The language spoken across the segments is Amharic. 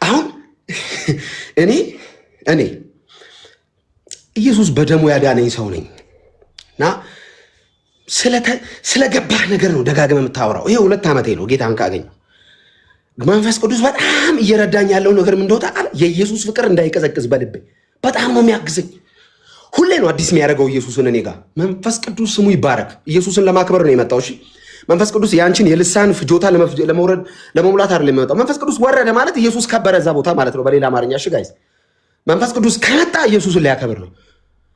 አሁን እኔ ኢየሱስ በደሙ ያዳነኝ ሰው ነኝ እና ስለገባህ ነገር ነው ደጋግመህ የምታወራው። ይሄ 2 ዓመቴ ነው ጌታን ካገኘሁ። መንፈስ ቅዱስ በጣም እየረዳኝ ያለው ነገር ምን እንደሆነ ታውቃለህ? የኢየሱስ ፍቅር እንዳይቀዘቅዝ በልቤ በጣም ነው የሚያግዘኝ። ሁሌ ነው አዲስ የሚያደርገው ኢየሱስን እኔ ጋር። መንፈስ ቅዱስ ስሙ ይባረክ። ኢየሱስን ለማክበር ነው የመጣው። እሺ መንፈስ ቅዱስ ያንቺን የልሳን ፍጆታ ለመሙላት አይደለም የሚመጣው። መንፈስ ቅዱስ ወረደ ማለት ኢየሱስ ከበረ እዛ ቦታ ማለት ነው በሌላ አማርኛ። እሺ ጋይስ፣ መንፈስ ቅዱስ ከመጣ ኢየሱስን ሊያከብር ነው።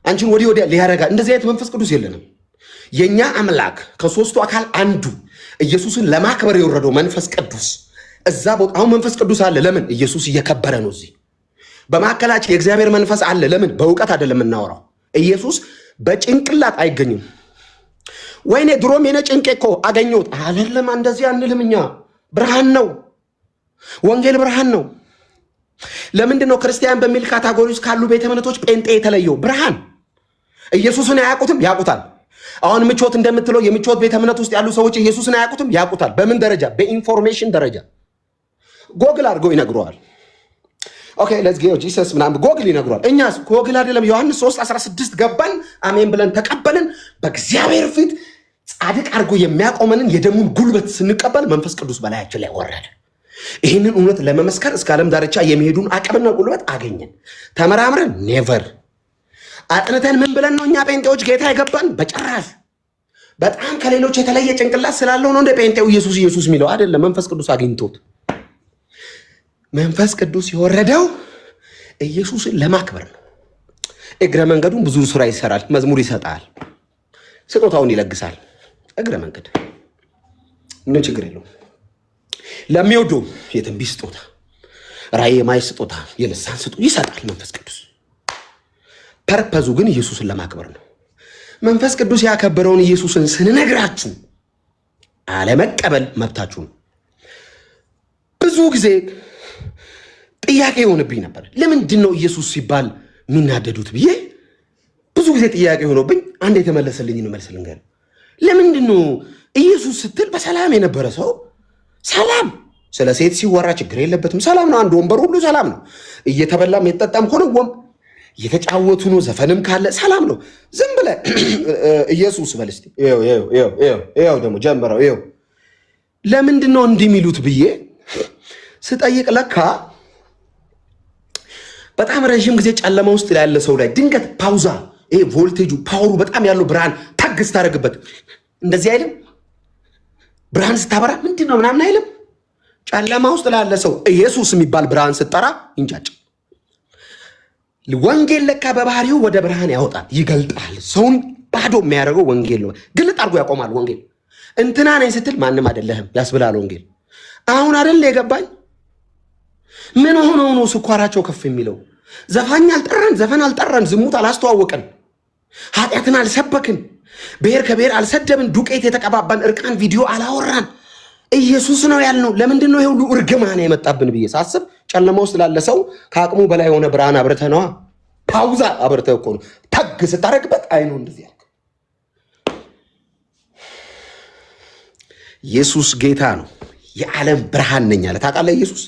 አንቺን ወዲያ ሊያረጋ። እንደዚህ አይነት መንፈስ ቅዱስ የለንም። የኛ አምላክ ከሶስቱ አካል አንዱ ኢየሱስን ለማክበር የወረደው መንፈስ ቅዱስ እዛ ቦታ። አሁን መንፈስ ቅዱስ አለ። ለምን? ኢየሱስ እየከበረ ነው። እዚህ በማዕከላችን የእግዚአብሔር መንፈስ አለ። ለምን? በእውቀት አይደለም የምናወራው። ኢየሱስ በጭንቅላት አይገኝም። ወይኔ ድሮም የኔ ጭንቄ እኮ አገኘሁት አይደለም። እንደዚህ አንልም እኛ። ብርሃን ነው ወንጌል፣ ብርሃን ነው። ለምንድን ነው ክርስቲያን በሚል ካታጎሪ ውስጥ ካሉ ቤተ እምነቶች ጴንጤ የተለየው? ብርሃን። ኢየሱስን አያውቁትም? ያውቁታል። አሁን ምቾት እንደምትለው የምቾት ቤተ እምነት ውስጥ ያሉ ሰዎች ኢየሱስን አያውቁትም? ያውቁታል። በምን ደረጃ? በኢንፎርሜሽን ደረጃ ጎግል አድርገው ይነግረዋል። ኦኬ ሌትስ ጎ ጂሰስ ምናምን ጎግል ይነግረዋል። እኛስ ጎግል አይደለም። ዮሐንስ 3:16 ገባን፣ አሜን ብለን ተቀበልን። በእግዚአብሔር ፊት ጻድቅ አድርጎ የሚያቆመንን የደሙን ጉልበት ስንቀበል መንፈስ ቅዱስ በላያችን ላይ ወረደ። ይህንን እውነት ለመመስከር እስከ ዓለም ዳርቻ የሚሄዱን አቅምና ጉልበት አገኘን። ተመራምረን ኔቨር አጥንተን ምን ብለን ነው እኛ ጴንጤዎች ጌታ የገባን? በጭራሽ። በጣም ከሌሎች የተለየ ጭንቅላት ስላለው ነው እንደ ጴንጤው ኢየሱስ ኢየሱስ የሚለው አይደለም። መንፈስ ቅዱስ አግኝቶት መንፈስ ቅዱስ የወረደው ኢየሱስን ለማክበር ነው። እግረ መንገዱን ብዙ ስራ ይሰራል፣ መዝሙር ይሰጣል፣ ስጦታውን ይለግሳል። እግረ መንገድ ምን ችግር የለውም። ለሚወደው የትንቢት ስጦታ፣ ራእይ የማየት ስጦታ፣ የልሳን ስጦታ ይሰጣል መንፈስ ቅዱስ። ፐርፐዙ ግን ኢየሱስን ለማክበር ነው። መንፈስ ቅዱስ ያከበረውን ኢየሱስን ስንነግራችሁ አለመቀበል መብታችሁ ነው። ብዙ ጊዜ ጥያቄ የሆነብኝ ነበር። ለምንድን ነው ኢየሱስ ሲባል የሚናደዱት ብዬ ብዙ ጊዜ ጥያቄ ሆኖብኝ አንድ የተመለሰልኝ ነው መልስ ልንገር። ለምንድን ነው ኢየሱስ ስትል በሰላም የነበረ ሰው ሰላም፣ ስለ ሴት ሲወራ ችግር የለበትም፣ ሰላም ነው። አንድ ወንበር ሁሉ ሰላም ነው። እየተበላም የተጠጣም ሆነ እየተጫወቱ ነው፣ ዘፈንም ካለ ሰላም ነው። ዝም ብለህ ኢየሱስ በል እስቲ ይኸው ደግሞ ጀምረው ይኸው። ለምንድን ነው እንዲህ የሚሉት ብዬ ስጠይቅ ለካ በጣም ረዥም ጊዜ ጨለማ ውስጥ ያለ ሰው ላይ ድንገት ፓውዛ፣ ይሄ ቮልቴጁ ፓወሩ በጣም ያለው ብርሃን ታግ ስታደርግበት እንደዚህ አይልም? ብርሃን ስታበራ ምንድን ነው ምናምን አይልም? ጨለማ ውስጥ ላለ ሰው ኢየሱስ የሚባል ብርሃን ስትጠራ ይንጫጭ። ወንጌል ለካ በባህሪው ወደ ብርሃን ያወጣል፣ ይገልጣል። ሰውን ባዶ የሚያደርገው ወንጌል ነው። ግልጥ አድርጎ ያቆማል ወንጌል። እንትና ነኝ ስትል ማንም አይደለህም ያስብላል ወንጌል። አሁን አይደል የገባኝ? ምን ሆኖ ነው ስኳራቸው ከፍ የሚለው? ዘፋኝ አልጠራን፣ ዘፈን አልጠራን፣ ዝሙት አላስተዋወቀን፣ ኃጢአትን አልሰበክን፣ ብሔር ከብሔር አልሰደብን፣ ዱቄት የተቀባባን እርቃን ቪዲዮ አላወራን። ኢየሱስ ነው ያልነው። ለምንድን ነው ይሄ ሁሉ እርግማን የመጣብን ብዬ ሳስብ ጨለማ ውስጥ ላለ ሰው ከአቅሙ በላይ የሆነ ብርሃን አብርተህ ነዋ። ፓውዛ አብርተህ እኮ ነው። ታግ ስታደርግበት አይኑ እንደዚህ ያልክ። ኢየሱስ ጌታ ነው። የዓለም ብርሃን ነኝ አለ። ታውቃለህ ኢየሱስ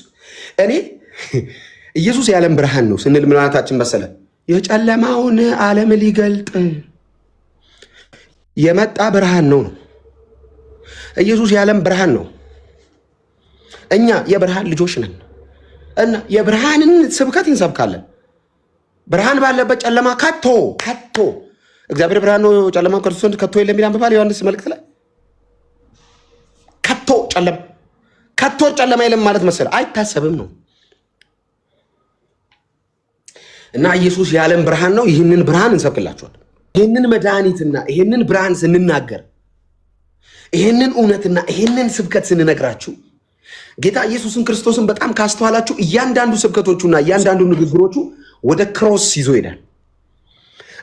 ኢየሱስ የዓለም ብርሃን ነው ስንል ምን ማለታችን መሰለ? የጨለማውን ዓለም ሊገልጥ የመጣ ብርሃን ነው። ኢየሱስ የዓለም ብርሃን ነው። እኛ የብርሃን ልጆች ነን እና የብርሃንን ስብከት እንሰብካለን። ብርሃን ባለበት ጨለማ ከቶ እግዚአብሔር ብርሃን ነው፣ ጨለማ ከቶ የለም ይላል በባል ዮሐንስ መልእክት ላይ። ከቶ ጨለማ የለም ማለት መሰለ? አይታሰብም ነው። እና ኢየሱስ የዓለም ብርሃን ነው። ይህንን ብርሃን እንሰብክላችኋል። ይህንን መድኃኒትና ይህንን ብርሃን ስንናገር፣ ይህንን እውነትና ይህንን ስብከት ስንነግራችሁ ጌታ ኢየሱስን ክርስቶስን በጣም ካስተዋላችሁ እያንዳንዱ ስብከቶቹና እያንዳንዱ ንግግሮቹ ወደ ክሮስ ይዞ ይሄዳል።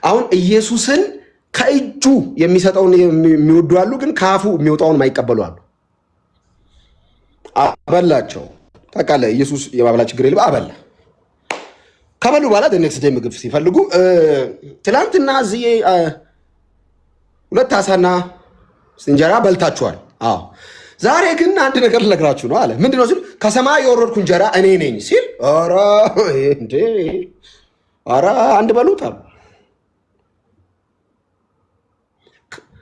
አሁን ኢየሱስን ከእጁ የሚሰጠውን የሚወዱ አሉ፣ ግን ከአፉ የሚወጣውን ማይቀበሉ አሉ። አበላቸው። ታውቃለህ ኢየሱስ የማብላት ችግር የለም። አበላ ከበሉ በኋላ ኔክስት ዴይ ምግብ ሲፈልጉ ትላንትና እዚህ 2 ዓሳና እንጀራ በልታችኋል። አዎ ዛሬ ግን አንድ ነገር ልነግራችሁ ነው አለ። ምንድነው ሲል ከሰማይ የወረድኩ እንጀራ እኔ ነኝ ሲል ኧረ አንድ በሉት አሉ።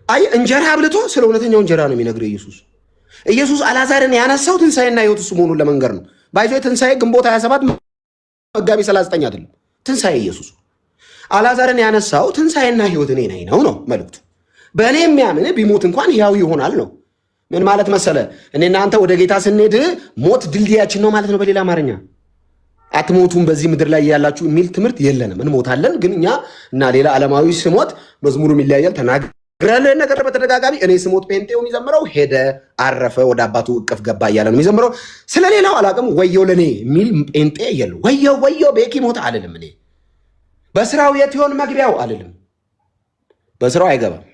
አይ እንጀራ አብልቶ ስለ እውነተኛው እንጀራ ነው የሚነግረው ኢየሱስ። ኢየሱስ አልዓዛርን ያነሳው ትንሣኤና ሕይወት እሱ መሆኑን ለመንገር ነው። ባይዞ ትንሣኤ ግንቦት 27 መጋቢት 39 አይደለም። ትንሣኤ ኢየሱስ አልዓዛርን ያነሳው ትንሣኤና ሕይወት እኔ ነኝ ነው መልእክቱ። በእኔ የሚያምን ቢሞት እንኳን ሕያው ይሆናል ነው። ምን ማለት መሰለ? እኔና አንተ ወደ ጌታ ስንሄድ ሞት ድልድያችን ነው ማለት ነው። በሌላ አማርኛ አትሞቱም በዚህ ምድር ላይ ያላችሁ የሚል ትምህርት የለንም። እንሞታለን ግን እኛ እና ሌላ ዓለማዊ ስሞት መዝሙሩም ይለያያል። ተናግረን ነገር በተደጋጋሚ እኔ ስሞት ጴንጤው የሚዘምረው ሄደ አረፈ ወደ አባቱ እቅፍ ገባ እያለ ነው የሚዘምረው። ስለሌላው አላቅም። ወየው ለኔ የሚል ጴንጤ የለው። ወየው ቤኪ ሞት አልልም። እኔ በስራው የት ይሆን መግቢያው አልልም። በስራው አይገባም።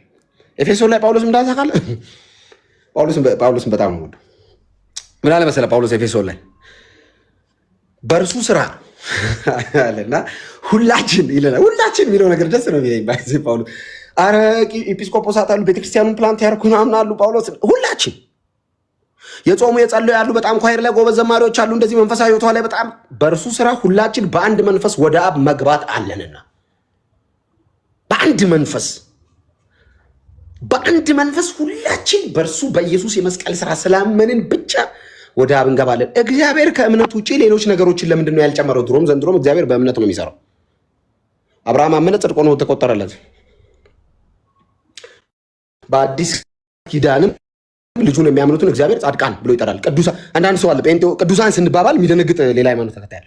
ኤፌሶን ላይ ጳውሎስ እንዳዛካለ ጳውሎስን በጣም ነው ምን አለ መሰለ ጳውሎስ ኤፌሶን ላይ በእርሱ ስራ አለና ሁላችን ይለናል። ሁላችን የሚለው ነገር ደስ ነው የሚለኝ ባይዘ ጳውሎስ። አረ ኤጲስቆጶሳት አሉ፣ ቤተክርስቲያኑን ፕላንት ያደርኩ ምናምን አሉ። ጳውሎስ ሁላችን የጾሙ የጸለዩ ያሉ፣ በጣም ኳየር ላይ ጎበዝ ዘማሪዎች አሉ፣ እንደዚህ መንፈሳዊ ህይወቷ ላይ በጣም በእርሱ ስራ ሁላችን በአንድ መንፈስ ወደ አብ መግባት አለንና በአንድ መንፈስ ሁላችን በእርሱ በኢየሱስ የመስቀል ስራ ስላመንን ብቻ ወደ አብ እንገባለን። እግዚአብሔር ከእምነት ውጪ ሌሎች ነገሮችን ለምንድን ነው ያልጨመረው? ድሮም ዘንድሮም እግዚአብሔር በእምነት ነው የሚሰራው። አብርሃም አመነ፣ ጽድቅ ሆኖ ተቆጠረለት። በአዲስ ኪዳንም ልጁን የሚያምኑትን እግዚአብሔር ጻድቃን ብሎ ይጠራል። ቅዱሳን አንዳንድ ሰው አለ ጴንጤው ቅዱሳን ስንባባል የሚደነግጥ ሌላ ሃይማኖት ተከታያል።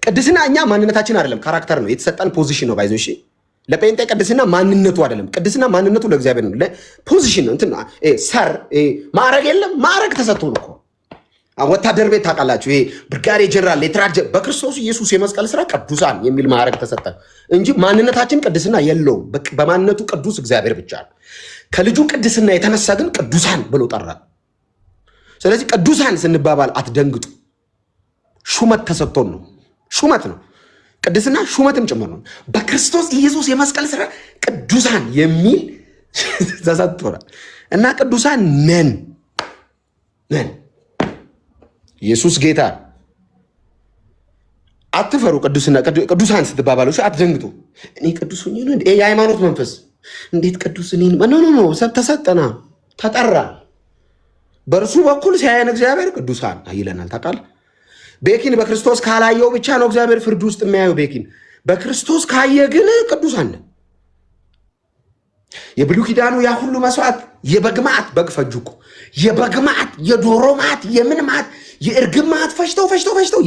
ቅድስና እኛ ማንነታችን አይደለም፣ ካራክተር ነው፣ የተሰጠን ፖዚሽን ነው። ባይዞ እሺ ለጴንጤ ቅድስና ማንነቱ አይደለም። ቅድስና ማንነቱ ለእግዚአብሔር ነው። ለፖዚሽን ነው። እንትና ሰር ማዕረግ የለም። ማዕረግ ተሰጥቶ ነው እኮ ወታደር ቤት ታውቃላችሁ። ይሄ ብርጋዴ ጀነራል፣ ሌተናል በክርስቶስ ኢየሱስ የመስቀል ስራ ቅዱሳን የሚል ማዕረግ ተሰጠ እንጂ ማንነታችን ቅድስና የለውም። በማንነቱ ቅዱስ እግዚአብሔር ብቻ ነው። ከልጁ ቅድስና የተነሳ ግን ቅዱሳን ብሎ ጠራ። ስለዚህ ቅዱሳን ስንባባል አትደንግጡ። ሹመት ተሰጥቶን ነው። ሹመት ነው። ቅድስና ሹመትም ጭምር ነው። በክርስቶስ ኢየሱስ የመስቀል ስራ ቅዱሳን የሚል ተሰጥቶናል እና ቅዱሳን ነን። ኢየሱስ ጌታ። አትፈሩ። ቅዱሳን ስትባባሉ አትደንግጡ። እኔ ቅዱስ ሆኜ ነው የሃይማኖት መንፈስ እንዴት ቅዱስ እኔ ኖ ሰብ ተሰጠና ተጠራ። በእርሱ በኩል ሲያየን እግዚአብሔር ቅዱሳን ይለናል። ታውቃለህ? ቤኪን በክርስቶስ ካላየው ብቻ ነው እግዚአብሔር ፍርድ ውስጥ የሚያየው። ቤኪን በክርስቶስ ካየ ግን ቅዱሳን ነን። የብሉይ ኪዳኑ ያ ሁሉ መስዋዕት የበግ ማዕት በግ ፈጁ እኮ የበግ ማዕት፣ የዶሮ ማዕት፣ የምን ማዕት፣ የእርግብ ማዕት ፈጅተው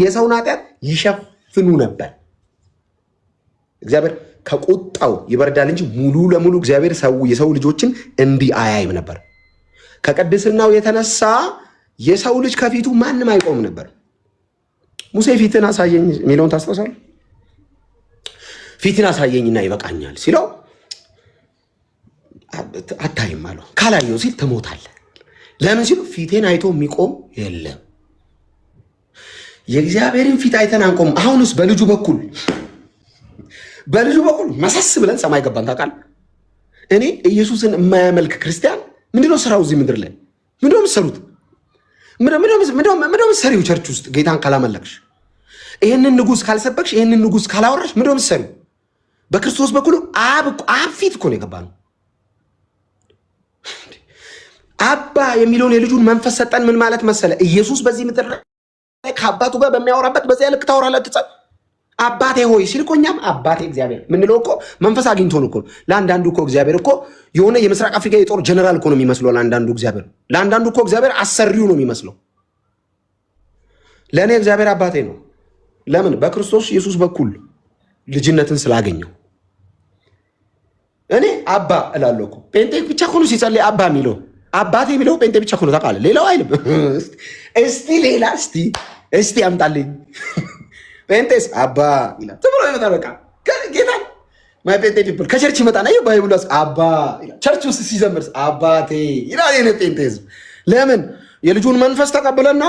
የሰውን ኃጢአት ይሸፍኑ ነበር። እግዚአብሔር ከቁጣው ይበርዳል እንጂ ሙሉ ለሙሉ እግዚአብሔር የሰው ልጆችን እንዲህ አያይም ነበር። ከቅድስናው የተነሳ የሰው ልጅ ከፊቱ ማንም አይቆም ነበር። ሙሴ ፊትን አሳየኝ የሚለውን ታስታውሳለህ? ፊትን አሳየኝና ይበቃኛል ሲለው አታይም አለው። ካላየው ሲል ትሞታለህ። ለምን ሲሉ ፊቴን አይቶ የሚቆም የለም። የእግዚአብሔርን ፊት አይተን አንቆም። አሁንስ በልጁ በኩል መሰስ ብለን ሰማይ ገባን። ታውቃለህ? እኔ ኢየሱስን የማያመልክ ክርስቲያን ምንድነው ስራው? እዚህ ምድር ላይ ምንድነው የምትሰሩት? ምንድነው የምትሰሪው? ቸርች ውስጥ ጌታን ካላመለክሽ፣ ይህንን ንጉሥ ካልሰበክሽ፣ ይህንን ንጉሥ ካላወራሽ ምንድነው የምትሰሪው? በክርስቶስ በኩል አብ ፊት እኮ ነው የገባነው። አባ የሚለውን የልጁን መንፈስ ሰጠን። ምን ማለት መሰለ? ኢየሱስ በዚህ ምድር ላይ ከአባቱ ጋር በሚያወራበት በዚያ ልክ ታወራለህ። አባቴ ሆይ ሲል እኮ እኛም አባቴ እግዚአብሔር ምንለው እኮ መንፈስ አግኝቶን እኮ። ለአንዳንዱ እኮ እግዚአብሔር እኮ የሆነ የምስራቅ አፍሪካ የጦር ጀነራል እኮ ነው የሚመስለው ለአንዳንዱ እግዚአብሔር። ለአንዳንዱ እኮ እግዚአብሔር አሰሪው ነው የሚመስለው። ለእኔ እግዚአብሔር አባቴ ነው። ለምን? በክርስቶስ ኢየሱስ በኩል ልጅነትን ስላገኘው። እኔ አባ እላለሁ እኮ። ጴንጤ ብቻ እኮ ነው ሲጸልይ አባ የሚለው። አባቴ የሚለው ጴንጤ ብቻ እኮ ነው ታውቃለህ። ሌላው አይልም። እስቲ ሌላ እስቲ አምጣልኝ። ጴንጤስ አባ ይላል። ትብሎ ይመጣል። በቃ ጌታ ማይ ጴንጤ ፒፕል ከቸርች ይመጣና ይሄ ባይብሉ አባ ይላል። ቸርች ውስጥ ሲዘምር አባቴ ይላል። የኔ ጴንጤ ህዝብ ለምን? የልጁን መንፈስ ተቀበለና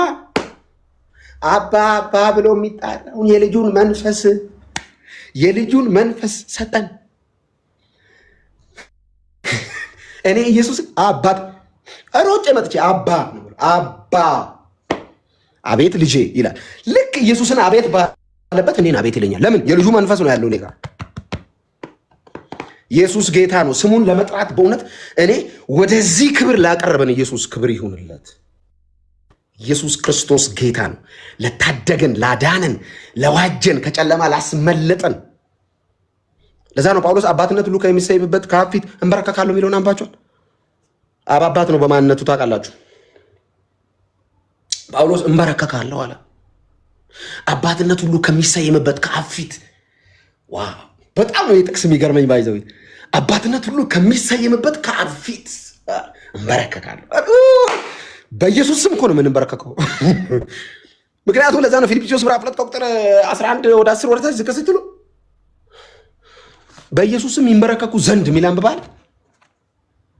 አባ ብሎ የሚጣራውን የልጁን መንፈስ ሰጠን። እኔ ኢየሱስ ሮጬ መጥቼ አባ አቤት ልጄ ይላል። ልክ ኢየሱስን አቤት ባለበት እኔን አቤት ይለኛል። ለምን? የልጁ መንፈስ ነው ያለው እኔ ጋር። ኢየሱስ ጌታ ነው። ስሙን ለመጥራት በእውነት እኔ ወደዚህ ክብር ላቀረበን ኢየሱስ ክብር ይሁንለት። ኢየሱስ ክርስቶስ ጌታ ነው። ለታደገን፣ ላዳነን፣ ለዋጀን፣ ከጨለማ ላስመለጠን። ለዛ ነው ጳውሎስ አባትነት ሁሉ ከሚሰይብበት ከአብ ፊት እንበረከካለሁ የሚለውን አንባቸዋል። አብ አባት ነው በማንነቱ ታውቃላችሁ። ጳውሎስ እንበረከካለሁ አለ። አባትነት ሁሉ ከሚሰይምበት ከአብ ፊት። ዋው! በጣም ነው የጥቅስ የሚገርመኝ። ባይዘው አባትነት ሁሉ ከሚሰይምበት ከአብ ፊት እንበረከካለሁ። በኢየሱስ ስም እኮ ነው የምንበረከከው። ምክንያቱም ለዛ ነው ፊልጵስዩስ ምዕራፍ 2 ቁጥር 11 ወደ 10 ወደ ታች ዝቅ ስትሉ በኢየሱስ ስም ይንበረከኩ ዘንድ የሚል አንብባል።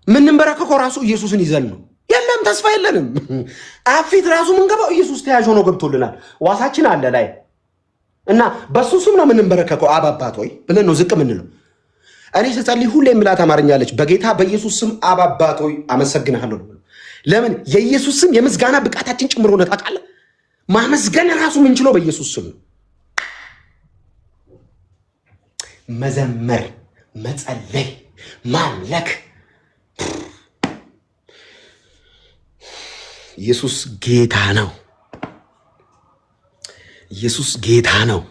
ምንንበረከከው ራሱ ኢየሱስን ይዘን ነው። የለም ተስፋ የለንም። አብ ፊት ራሱ ምንገባው ኢየሱስ ተያዥ ሆኖ ገብቶልናል። ዋሳችን አለ ላይ እና በሱ ስም ነው የምንበረከከው። አብ አባት ሆይ ብለን ነው ዝቅ ምንለው። እኔ ስጸልይ ሁሌ የምላት አማርኛለች፣ በጌታ በኢየሱስ ስም አብ አባት ሆይ አመሰግንሃለሁ ነው። ለምን? የኢየሱስ ስም የምስጋና ብቃታችን ጭምር ሆነ። ታውቃለህ? ማመስገን ራሱ ምንችለው በኢየሱስ ስም ነው። መዘመር፣ መጸለይ፣ ማምለክ። ኢየሱስ ጌታ ነው። ኢየሱስ ጌታ ነው።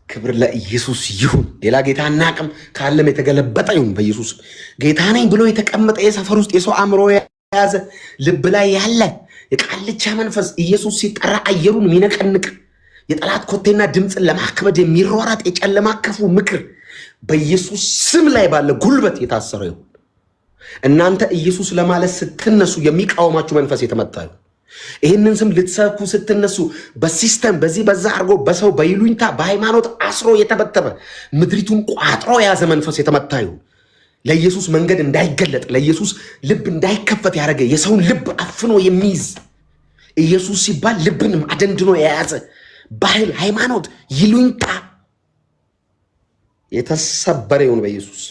ክብር ለኢየሱስ ይሁን። ሌላ ጌታ እናቅም ካለም የተገለበጠ ይሁን። በኢየሱስ ጌታ ነኝ ብሎ የተቀመጠ የሰፈር ውስጥ የሰው አእምሮ የያዘ ልብ ላይ ያለ የቃልቻ መንፈስ ኢየሱስ ሲጠራ አየሩን የሚነቀንቅ የጠላት ኮቴና ድምፅን ለማክበድ የሚሯራጥ የጨለማ ክፉ ምክር በኢየሱስ ስም ላይ ባለ ጉልበት የታሰረ ይሁን። እናንተ ኢየሱስ ለማለት ስትነሱ የሚቃወማችሁ መንፈስ የተመታ ይሁን። ይህንን ስም ልትሰብኩ ስትነሱ በሲስተም በዚህ በዛ አድርጎ በሰው በይሉኝታ በሃይማኖት አስሮ የተበተበ ምድሪቱን ቋጥሮ የያዘ መንፈስ የተመታ ይሁን። ለኢየሱስ መንገድ እንዳይገለጥ ለኢየሱስ ልብ እንዳይከፈት ያደረገ የሰውን ልብ አፍኖ የሚይዝ ኢየሱስ ሲባል ልብን አደንድኖ የያዘ ባህል፣ ሃይማኖት፣ ይሉኝታ የተሰበረ ይሁን በኢየሱስ።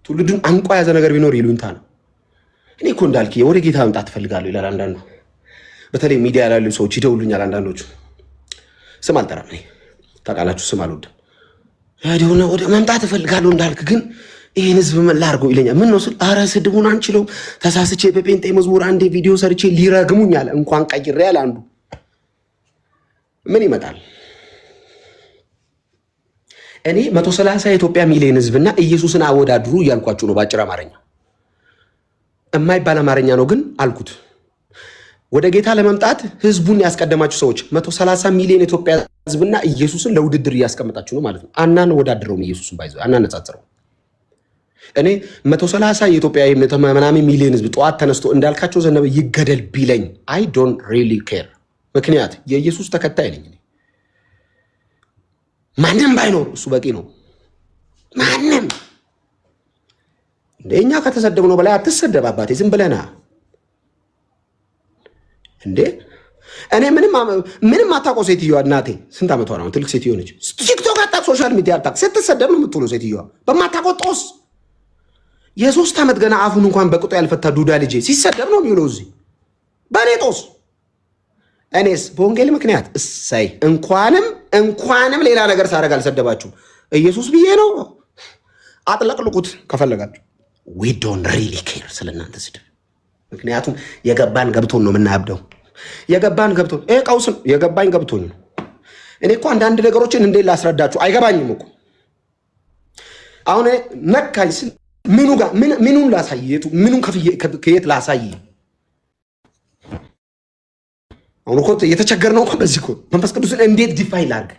ትውልዱን አንቋ የያዘ ነገር ቢኖር ይሉኝታ ነው። እኔ እኮ እንዳልክ ወደ ጌታ መምጣት እፈልጋለሁ ይላል አንዳንዱ። በተለይ ሚዲያ ያሉ ሰዎች ይደውሉኛል አንዳንዶቹ። ስም አልጠራም እኔ ታውቃላችሁ፣ ስም አልወድም። ወደ መምጣት እፈልጋለሁ እንዳልክ ግን ይህን ህዝብ ምን ላድርገው ይለኛል። ምን ነው ስል አረ ስድቡን አንችለውም፣ ተሳስቼ በጴንጤ መዝሙር አንዴ ቪዲዮ ሰርቼ ሊረግሙኛል እንኳን ቀይሬ ያለ አንዱ ምን ይመጣል? እኔ 130 የኢትዮጵያ ሚሊዮን ህዝብና ኢየሱስን አወዳድሩ እያልኳችሁ ነው። ባጭር አማርኛ የማይባል አማርኛ ነው ግን አልኩት። ወደ ጌታ ለመምጣት ህዝቡን ያስቀደማችሁ ሰዎች 130 ሚሊዮን ኢትዮጵያ ህዝብና ኢየሱስን ለውድድር እያስቀመጣችሁ ነው ማለት ነው። አናወዳድረውም፣ ኢየሱስን ባይዘው አናነጻጽረው። እኔ 130 የኢትዮጵያ ምናምን ሚሊዮን ህዝብ ጠዋት ተነስቶ እንዳልካቸው ዘነበ ይገደል ቢለኝ አይ ዶንት ሪሊ ኬር። ምክንያት የኢየሱስ ተከታይ ነኝ። ማንም ባይኖር እሱ በቂ ነው። ማንም እንደኛ ከተሰደብነው በላይ አትሰደብ አባቴ፣ ዝም ብለና እንዴ። እኔ ምንም አታውቀው ሴትዮዋ እናቴ ስንት ዓመቷ ነው? ትልቅ ሴትዮ ነች። ቲክቶክ አታውቅ፣ ሶሻል ሚዲያ አታውቅ፣ ስትሰደብ ነው የምትውለው ሴትዮዋ በማታውቀው ጦስ። የ3 ዓመት ገና አፉን እንኳን በቅጡ ያልፈታ ዱዳ ልጄ ሲሰደብ ነው የሚውለው እዚህ በእኔ ጦስ። እኔስ በወንጌል ምክንያት እሰይ እንኳንም ሌላ ነገር ሳደርግ አልሰደባችሁም። ኢየሱስ ብዬ ነው። አጥለቅልቁት ከፈለጋችሁ። we don't really care ስለናንተ ስድብ። ምክንያቱም የገባን ገብቶን ነው የምናብደው። የገባን ገብቶን ቀውስ ነው። የገባኝ ገብቶኝ ነው። እኔ እኮ አንዳንድ ነገሮችን እንዴት ላስረዳችሁ አይገባኝም እኮ። አሁን ነካኝ ስል ምኑን ላሳይ? ምኑን ከየት ላሳይ? አሁን እኮ የተቸገርነው እኮ በዚህ እኮ መንፈስ ቅዱስን እንዴት ዲፋይን ላድርግ?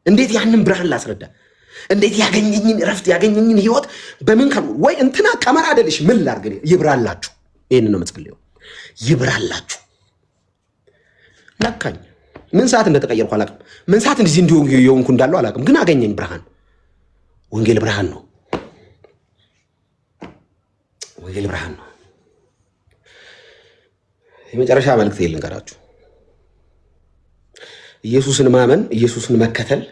እንዴት ያንን ብርሃን ላስረዳ? እንዴት ያገኘኝን እረፍት ያገኘኝን ህይወት በምን ወይ እንትና ቀመር አይደልሽ ምን ላድርግ? ይብራላችሁ። ይሄን ነው መስቀልየው። ይብራላችሁ። ነካኝ። ምን ሰዓት እንደተቀየርኩ አላውቅም። ምን ሰዓት እንደዚህ እንዲሆንኩ እንዳለው አላውቅም። ግን አገኘኝ ብርሃን። ወንጌል ብርሃን ነው። ወንጌል ብርሃን ነው። የመጨረሻ መልእክት ልንገራችሁ። ኢየሱስን ማመን፣ ኢየሱስን መከተል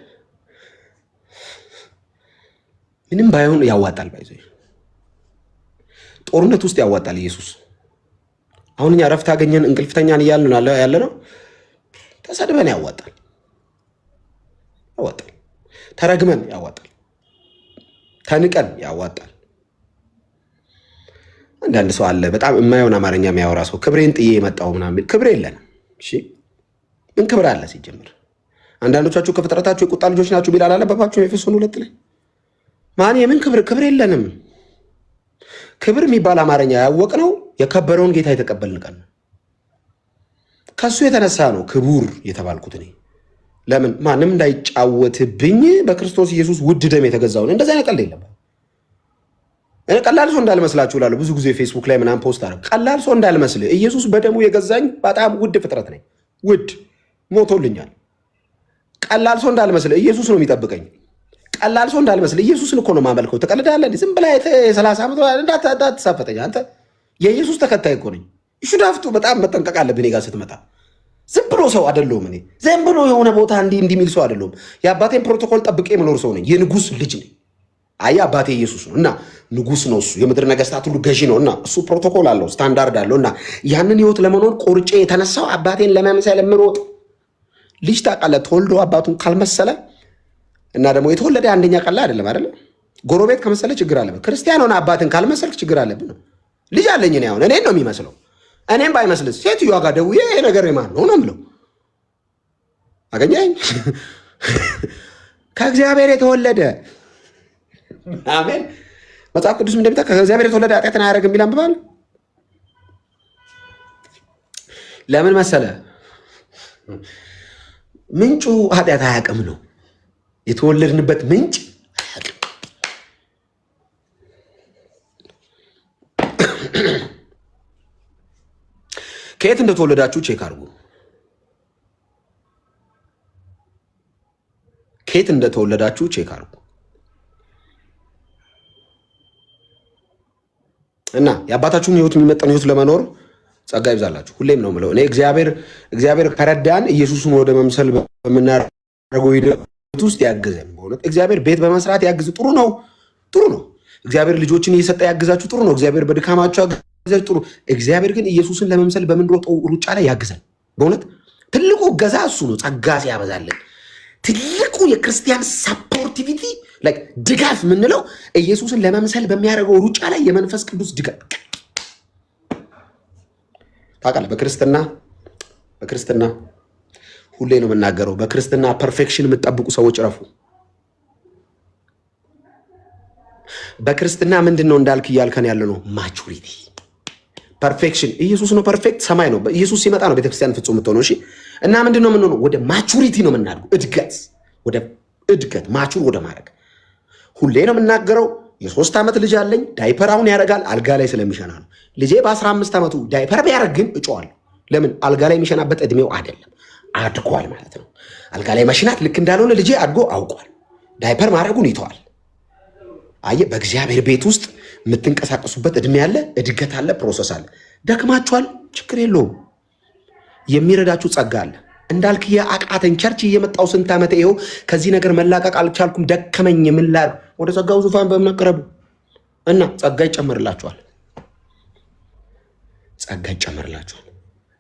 ምንም ባይሆን ያዋጣል። ባይዘይ ጦርነት ውስጥ ያዋጣል ኢየሱስ። አሁን እኛ ረፍት አገኘን እንቅልፍተኛን እያልን ያለ ነው። ተሰድበን ያዋጣል፣ ተረግመን ያዋጣል፣ ተንቀን ያዋጣል። አንዳንድ ሰው አለ በጣም የማይሆን አማርኛ የሚያወራ ሰው ክብሬን ጥዬ የመጣው ምናምን። ክብር የለንም። እሺ ምን ክብር አለ ሲጀምር? አንዳንዶቻችሁ ከፍጥረታችሁ የቁጣ ልጆች ናችሁ ቢል አላለባችሁ ኤፌሶን 2 ላይ ማን የምን ክብር የለንም። ክብር የሚባል አማርኛ ያወቅነው የከበረውን ጌታ የተቀበልን ቀን ነው። ከሱ የተነሳ ነው ክቡር የተባልኩት እኔ። ለምን ማንም እንዳይጫወትብኝ በክርስቶስ ኢየሱስ ውድ ደም የተገዛው ነው። እንደዛ ቀልድ የለም። እኔ ቀላል ሰው እንዳልመስላችሁ እላለሁ ብዙ ጊዜ ፌስቡክ ላይ ምናምን ፖስት አደረግ። ቀላል ሰው እንዳልመስል ኢየሱስ በደሙ የገዛኝ በጣም ውድ ፍጥረት ነኝ። ውድ ሞቶልኛል። ቀላል ሰው እንዳልመስል ኢየሱስ ነው የሚጠብቀኝ። ቀላል ሰው እንዳልመስል ኢየሱስን እኮ ነው የማመልከው። ተቀልዳለህ እንዴ? ዝም ብለህ 30 ዓመት እንዳትሳፈጠኝ አንተ። የኢየሱስ ተከታይ እኮ ነኝ። ሹዳፍቱ በጣም መጠንቀቅ አለብህ። እኔ ጋር ስትመጣ ዝም ብሎ ሰው አይደለሁም። እኔ ዝም ብሎ የሆነ ቦታ እንዲህ የሚል ሰው አይደለሁም። የአባቴን ፕሮቶኮል ጠብቄ የምኖር ሰው ነኝ። የንጉስ ልጅ ነኝ። አየህ አባቴ ኢየሱስ ነው እና ንጉስ ነው እሱ። የምድር ነገስታት ሁሉ ገዢ ነው እና እሱ ፕሮቶኮል አለው፣ ስታንዳርድ አለው እና ያንን ህይወት ለመኖር ቆርጬ የተነሳው አባቴን ለመምሰል የምሮጥ ልጅ ታውቃለህ። ተወልዶ አባቱን ካልመሰለ እና ደግሞ የተወለደ አንደኛ ቀላ አይደለም አይደለ? ጎረቤት ከመሰለ ችግር አለበት። ክርስቲያን ሆነ አባትን ካልመሰልክ ችግር አለብን ነው። ልጅ አለኝ እኔ አሁን እኔን ነው የሚመስለው። እኔም ባይመስልስ ሴትዮዋ ጋር ደውዬ ይሄ ነገር የማን ነው ነው የምለው። አገኘኝ ከእግዚአብሔር የተወለደ አሜን። መጽሐፍ ቅዱስ እንደሚታ ከእግዚአብሔር የተወለደ ኃጢአትን አያደርግም የሚል አንብባል። ለምን መሰለ? ምንጩ ኃጢአት አያውቅም ነው። የተወለድንበት ምንጭ አያውቅም። ከየት እንደተወለዳችሁ ቼክ አድርጉ። ከየት እንደተወለዳችሁ ቼክ አድርጉ። እና የአባታችሁን ህይወት የሚመጠን ህይወት ለመኖር ጸጋ ይብዛላችሁ። ሁሌም ነው የምለው እኔ እግዚአብሔር ከረዳን ኢየሱስን ወደ መምሰል በምናደርገው ሂደት ውስጥ ያግዘን። በእውነት እግዚአብሔር ቤት በመስራት ያግዝ፣ ጥሩ ነው። እግዚአብሔር ልጆችን እየሰጠ ያግዛችሁ፣ ጥሩ ነው። እግዚአብሔር በድካማችሁ ያግዛችሁ፣ ጥሩ። እግዚአብሔር ግን ኢየሱስን ለመምሰል በምንሮጠው ሩጫ ላይ ያግዘን። በእውነት ትልቁ እገዛ እሱ ነው። ጸጋ ሲያበዛልን ትልቁ የክርስቲያን ሳፖርቲቪቲ ድጋፍ የምንለው ኢየሱስን ለመምሰል በሚያደርገው ሩጫ ላይ የመንፈስ ቅዱስ ድጋፍ ታውቃለህ። በክርስትና ሁሌ ነው የምናገረው፣ በክርስትና ፐርፌክሽን የምትጠብቁ ሰዎች ረፉ። በክርስትና ምንድን ነው እንዳልክ እያልከን ያለ ነው ማቹሪቲ፣ ፐርፌክሽን። ኢየሱስ ነው ፐርፌክት፣ ሰማይ ነው። ኢየሱስ ሲመጣ ነው ቤተክርስቲያን ፍጹም የምትሆነው። እሺ። እና ምንድን ነው የምንሆነው? ወደ ማቹሪቲ ነው የምናድገው፣ ወደ እድገት ማቹር ወደ ማድረግ። ሁሌ ነው የምናገረው። የ3 ዓመት ልጅ አለኝ። ዳይፐር አሁን ያደርጋል፣ አልጋ ላይ ስለሚሸና ነው። ልጄ በ15 ዓመቱ ዳይፐር ቢያደርግ ግን እጮዋለሁ። ለምን? አልጋ ላይ የሚሸናበት እድሜው አይደለም፣ አድጓል ማለት ነው። አልጋ ላይ መሽናት ልክ እንዳልሆነ ልጄ አድጎ አውቋል። ዳይፐር ማድረጉን ይተዋል። አየህ፣ በእግዚአብሔር ቤት ውስጥ የምትንቀሳቀሱበት እድሜ አለ፣ እድገት አለ፣ ፕሮሰስ አለ። ደክማችኋል፣ ችግር የለውም። የሚረዳችሁ ጸጋ አለ። እንዳልክ የአቃተኝ ቸርች እየመጣው ስንት ዓመት ይኸው ከዚህ ነገር መላቀቅ አልቻልኩም፣ ደከመኝ። ምን ላድርግ? ወደ ጸጋው ዙፋን በእምነት ቅረቡ እና ጸጋ ይጨመርላችኋል። ጸጋ ይጨመርላችኋል።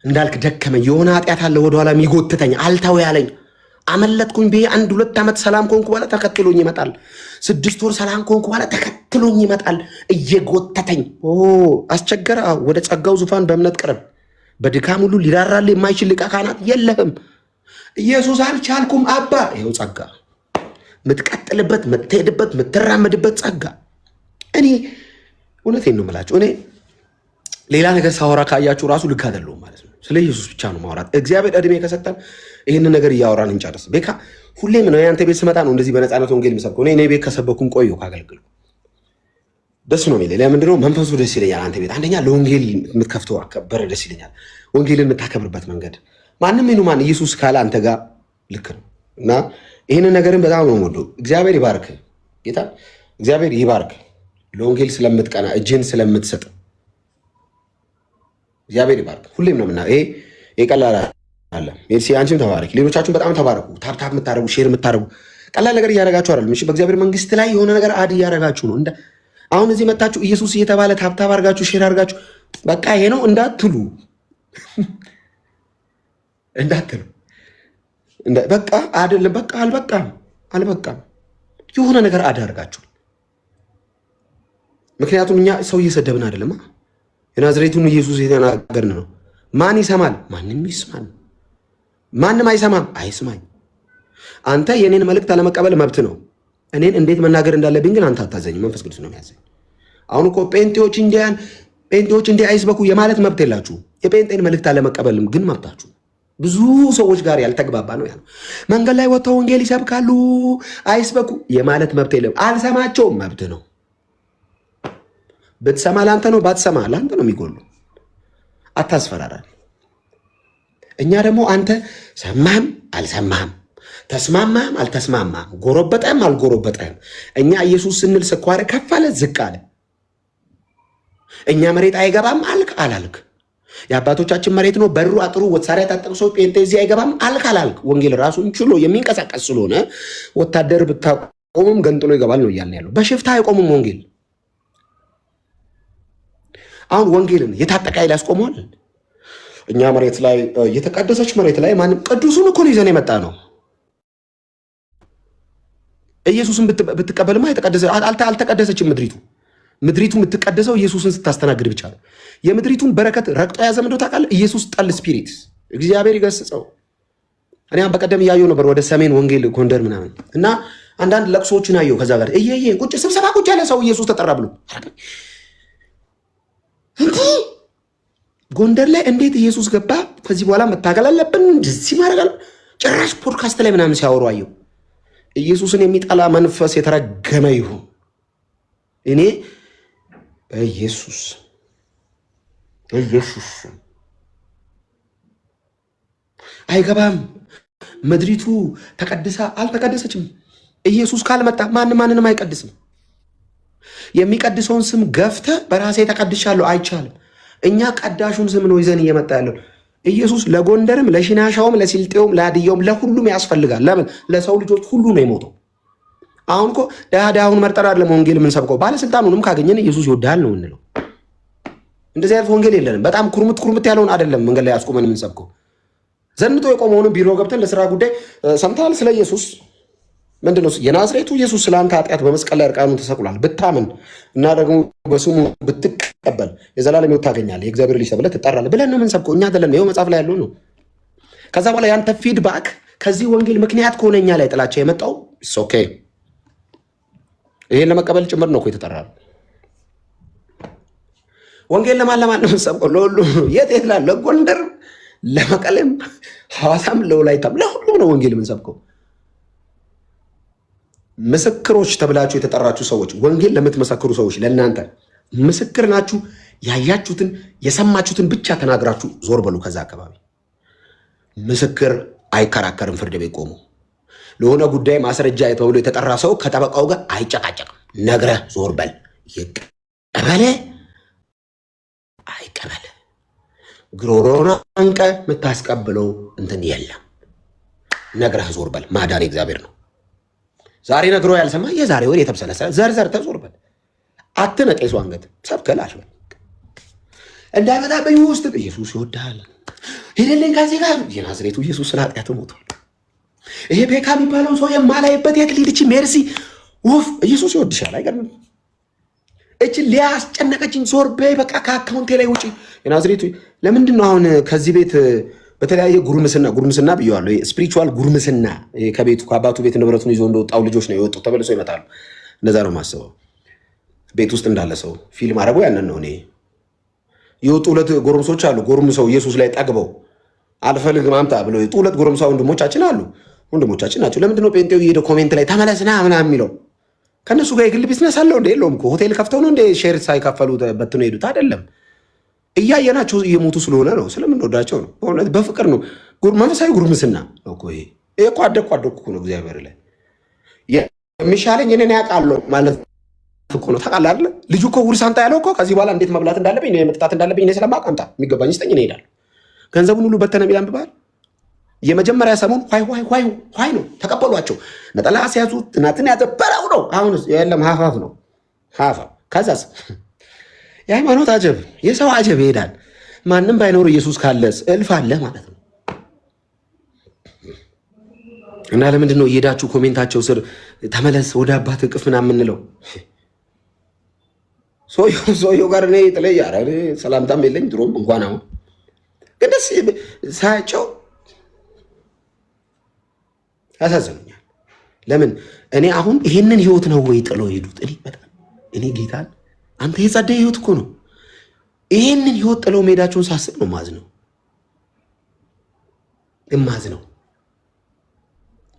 እንዳልክ ደከመኝ፣ የሆነ ኃጢአት አለ ወደኋላ የሚጎትተኝ፣ አልተው ያለኝ፣ አመለጥኩኝ ብዬ 1-2 ዓመት ሰላም ከሆንኩ በኋላ ተከትሎኝ ይመጣል። 6 ወር ሰላም ከሆንኩ በኋላ ተከትሎኝ ይመጣል እየጎተተኝ። አስቸገረ። ወደ ጸጋው ዙፋን በእምነት ቅረብ። በድካም ሁሉ ሊራራል የማይችል ሊቀ ካህናት የለህም። ኢየሱስ አልቻልኩም አባ። ይኸው ጸጋ፣ የምትቀጥልበት፣ የምትሄድበት፣ የምትራመድበት ጸጋ። እኔ እውነቴን ነው የምላችሁ። እኔ ሌላ ነገር ሳወራ ካያችሁ ራሱ ልክ አይደለሁም ማለት ነው። ስለ ኢየሱስ ብቻ ነው ማውራት። እግዚአብሔር እድሜ ከሰጠን ይህንን ነገር እያወራን እንጨርስ። ቤካ ሁሌም ነው የአንተ ቤት ስመጣ ነው እንደዚህ በነፃነት ወንጌል የምሰብከው። እኔ ቤት ከሰበኩን ቆየሁ ካገልግሉ ደስ ነው የሚለኝ። ለምንድነው? መንፈሱ ደስ ይለኛል። አንተ ቤት አንደኛ ለወንጌል የምትከፍተው በር ደስ ይለኛል። ወንጌልን የምታከብርበት መንገድ ማንም ይኑ ማን ኢየሱስ ካለ አንተ ጋር ልክ ነው። እና ይህንን ነገርን በጣም ነው የምወደው። እግዚአብሔር ይባርክ ጌታ፣ እግዚአብሔር ይባርክ። ለወንጌል ስለምትቀና እጅን ስለምትሰጥ እግዚአብሔር ይባርክ። ሁሌም ነው ምና ይሄ ቀላል አለ። ሜርሲ አንቺም ተባረክ። ሌሎቻችሁም በጣም ተባረኩ። ታፕታፕ የምታደርጉ ሼር የምታደርጉ ቀላል ነገር እያደረጋችሁ አይደለም። እሺ፣ በእግዚአብሔር መንግስት ላይ የሆነ ነገር አድ እያደረጋችሁ ነው። አሁን እዚህ መታችሁ ኢየሱስ እየተባለ ታፕታፕ አድርጋችሁ ሼር አድርጋችሁ በቃ ይሄ ነው እንዳትሉ። እንዳትሉ በቃ አይደለም፣ በቃ አልበቃም የሆነ ነገር አዳርጋችሁ። ምክንያቱም እኛ ሰው እየሰደብን አይደለም። የናዝሬቱን ኢየሱስ የተናገርን ነው። ማን ይሰማል? ማንም ይስማል። ማንም አይሰማም? አይስማኝ። አንተ የኔን መልእክት አለመቀበል መብት ነው። እኔን እንዴት መናገር እንዳለብኝ ግን አንተ አታዘኝ። መንፈስ ቅዱስ ነው የሚያዘኝ። አሁን እኮ ጴንጤዎች እንዲህ አይስበኩ የማለት መብት የላችሁ። የጴንጤን መልእክት አለመቀበልም ግን መብታችሁ። ብዙ ሰዎች ጋር ያልተግባባ ነው ያለው። መንገድ ላይ ወጥተው ወንጌል ይሰብካሉ፣ አይስበኩ የማለት መብት የለም። አልሰማቸውም፣ መብት ነው። ብትሰማ ላንተ ነው፣ ባትሰማ ላንተ ነው የሚጎሉ። አታስፈራራል። እኛ ደግሞ አንተ ሰማህም አልሰማህም፣ ተስማማህም አልተስማማህም፣ ጎረበጠህም አልጎረበጠህም፣ እኛ ኢየሱስ ስንል ስኳር ከፍ አለ ዝቅ አለ፣ እኛ መሬት አይገባም አልክ አላልክ፣ የአባቶቻችን መሬት ነው በሩ አጥሩ ወሳሪያ ታጠቅሶ ጴንጤ እዚህ አይገባም አልክ አላልክ፣ ወንጌል ራሱን ችሎ የሚንቀሳቀስ ስለሆነ ወታደር ብታቆሙም ገንጥሎ ይገባል ነው እያልን ያለው። በሽፍታ አይቆምም ወንጌል። አሁን ወንጌልን የታጠቀ ኃይል ያስቆመዋል? እኛ መሬት ላይ የተቀደሰች መሬት ላይ ማንም ቅዱሱን እኮ ነው ይዘን የመጣ ነው። ኢየሱስን ብትቀበልማ አልተቀደሰችም ምድሪቱ። ምድሪቱ የምትቀደሰው ኢየሱስን ስታስተናግድ ብቻ ነው። የምድሪቱን በረከት ረግጦ የያዘ ምንድን ነው ታውቃለህ? ኢየሱስ ጠል ስፒሪት። እግዚአብሔር ይገስጸው። እኔ በቀደም እያየሁ ነበር ወደ ሰሜን ወንጌል ጎንደር ምናምን እና አንዳንድ ለቅሶዎችን አየሁ። ከዛ ጋር ቁጭ ስብሰባ ቁጭ ያለ ሰው ኢየሱስ ተጠራ ብሎ ጎንደር ላይ እንዴት ኢየሱስ ገባ? ከዚህ በኋላ መታገል አለብን እንደዚህ ማድረግ አለ። ጭራሽ ፖድካስት ላይ ምናምን ሲያወሩ አየሁ። ኢየሱስን የሚጠላ መንፈስ የተረገመ ይሁን። እኔ ኢየሱስ አይገባም። ምድሪቱ ተቀድሳ አልተቀደሰችም። ኢየሱስ ካልመጣ ማንንም አይቀድስም። የሚቀድሰውን ስም ገፍተ በራሴ ተቀድሻለሁ አይቻልም። እኛ ቀዳሹን ስም ነው ይዘን እየመጣ ያለው። ኢየሱስ ለጎንደርም ለሽናሻውም ለሲልጤውም ለሀዲያውም ለሁሉም ያስፈልጋል። ለምን? ለሰው ልጆች ሁሉ ነው የሞተው። አሁን እኮ ድሃውን መርጠር አይደለም ወንጌል የምንሰብከው። ባለስልጣኑንም ካገኘን ኢየሱስ ይወዳል ነው እንለው። እንደዚህ አይነት ወንጌል የለንም። በጣም ኩርምት ያለውን አይደለም መንገድ ላይ አስቆመን የምንሰብከው። ዘንጦ የቆመውንም ቢሮ ገብተን ለስራ ጉዳይ ሰምተሃል ስለ ኢየሱስ ምንድን ነው? የናዝሬቱ ኢየሱስ ስለ አንተ ኃጢአት በመስቀል ላይ እርቃኑን ተሰቅሏል። ብታምን እና ደግሞ በስሙ ብትቀበል የዘላለም ሕይወት ታገኛለህ፣ የእግዚአብሔር ልጅ ተብለህ ትጠራለህ ብለን ነው የምንሰብከው። እኛ አይደለም። ይኸው መጽሐፍ ላይ ያለው ነው። ከዛ በኋላ ያንተ ፊድባክ ከዚህ ወንጌል ምክንያት ከሆነ እኛ ላይ ጥላቻ የመጣው ኦኬ፣ ይሄን ለመቀበል ጭምር ነው እኮ የተጠራል። ወንጌል ለማን ነው የምንሰብከው? ለሁሉ የት ላለ፣ ለጎንደር፣ ለመቀሌም፣ ሐዋሳም፣ ለወላይታም ለሁሉም ነው ወንጌል የምንሰብከው። ምስክሮች ተብላችሁ የተጠራችሁ ሰዎች፣ ወንጌል ለምትመሰክሩ ሰዎች፣ ለእናንተ ምስክር ናችሁ። ያያችሁትን የሰማችሁትን ብቻ ተናግራችሁ ዞር በሉ ከዛ አካባቢ። ምስክር አይከራከርም። ፍርድ ቤት ቆሙ ለሆነ ጉዳይ ማስረጃ ተብሎ የተጠራ ሰው ከጠበቃው ጋር አይጨቃጨቅም። ነግረህ ዞር በል። ይቀበለ አይቀበለ ግሮሮና አንቀ የምታስቀብለው እንትን የለም። ነግረህ ዞር በል። ማዳን እግዚአብሔር ነው። ዛሬ ነግሮ ያልሰማ የዛሬ ወር የተብሰለሰለ ዘርዘር ተዞርበት። አትነቀሱ አንገት ሰብከላሽ እንዳይመጣብኝ ውስጥ ኢየሱስ ይወዳል። ሄደልኝ ከዚህ ጋር የናዝሬቱ ኢየሱስ ስለ ኃጢአት ሞቷል። ይሄ ቤካ የሚባለው ሰው የማላይበት የት ሊድቺ ሜርሲ ውፍ ኢየሱስ ይወድሻል። አይገርምም? እቺ ሊያስጨነቀችኝ ዞር በይ በቃ ከአካውንቴ ላይ ውጪ። የናዝሬቱ ለምንድን ነው አሁን ከዚህ ቤት በተለያየ ጉርምስና ብየዋለሁ። ስፒሪቹዋል ጉርምስና ከቤቱ ከአባቱ ቤት ንብረቱን ይዞ እንደወጣው ልጆች ነው የወጡት። ተመልሶ ይመጣሉ። እንደዛ ነው የማስበው። ቤት ውስጥ እንዳለ ሰው ፊልም አረቦ ያንን ነው። እኔ የወጡ ሁለት ጎረምሶች አሉ። ጎረምሰው ኢየሱስ ላይ ጠግበው አልፈልግም አምጣ ብለው የወጡ ሁለት ጎረምሳ ወንድሞቻችን አሉ። ወንድሞቻችን ናቸው። ለምንድን ነው ጴንጤው እየሄደ ኮሜንት ላይ ተመለስና ምናምን የሚለው? ከእነሱ ጋር የግል ቢዝነስ አለው እንደ የለውም እኮ። ሆቴል ከፍተው ነው እንደ ሼር ሳይካፈሉ በትነው ሄዱት አይደለም። እያየናቸው እየሞቱ ስለሆነ ነው፣ ስለምንወዳቸው ነው። በእውነት በፍቅር ነው። መንፈሳዊ ጉርምስና ነው እኮ ይሄ። ይሄ እኮ አደኩ ነው እግዚአብሔር ላይ የሚሻለኝ እኔን ያውቃለሁ ማለት እኮ ነው። ታውቃለህ አይደለ? ልጁ እኮ ውርስ አምጣ ያለው እኮ ከዚህ በኋላ እንዴት መብላት እንዳለብኝ እኔ መጠጣት እንዳለብኝ እኔ ስለማውቅ አምጣ፣ የሚገባኝ ስጠኝ፣ እኔ እሄዳለሁ። ገንዘቡን ሁሉ በተነ ቢላም ብባል የመጀመሪያ ሰሞን ኋይ ነው። ተቀበሏቸው። ነጠላ ሲያዙት እናትን ያዘበረው ነው። አሁን የለም ሀፋፍ ነው ሀፋፍ። ከዛስ የሃይማኖት አጀብ የሰው አጀብ ይሄዳል። ማንም ባይኖር ኢየሱስ ካለስ እልፍ አለ ማለት ነው። እና ለምንድን ነው እየሄዳችሁ ኮሜንታቸው ስር ተመለስ ወደ አባት እቅፍ ምናምን የምንለው? ሰውየው ጋር እኔ ጥለይ ሰላምታም የለኝ ድሮም እንኳን አሁን ግን ደስ ሳያቸው ያሳዝኑኛል። ለምን እኔ አሁን ይሄንን ህይወት ነው ወይ ጥለው ሄዱት? እኔ ጌታን አንተ የጸደየ ህይወት እኮ ነው። ይሄንን ህይወት ጥለው መሄዳቸውን ሳስብ ነው ማዝነው።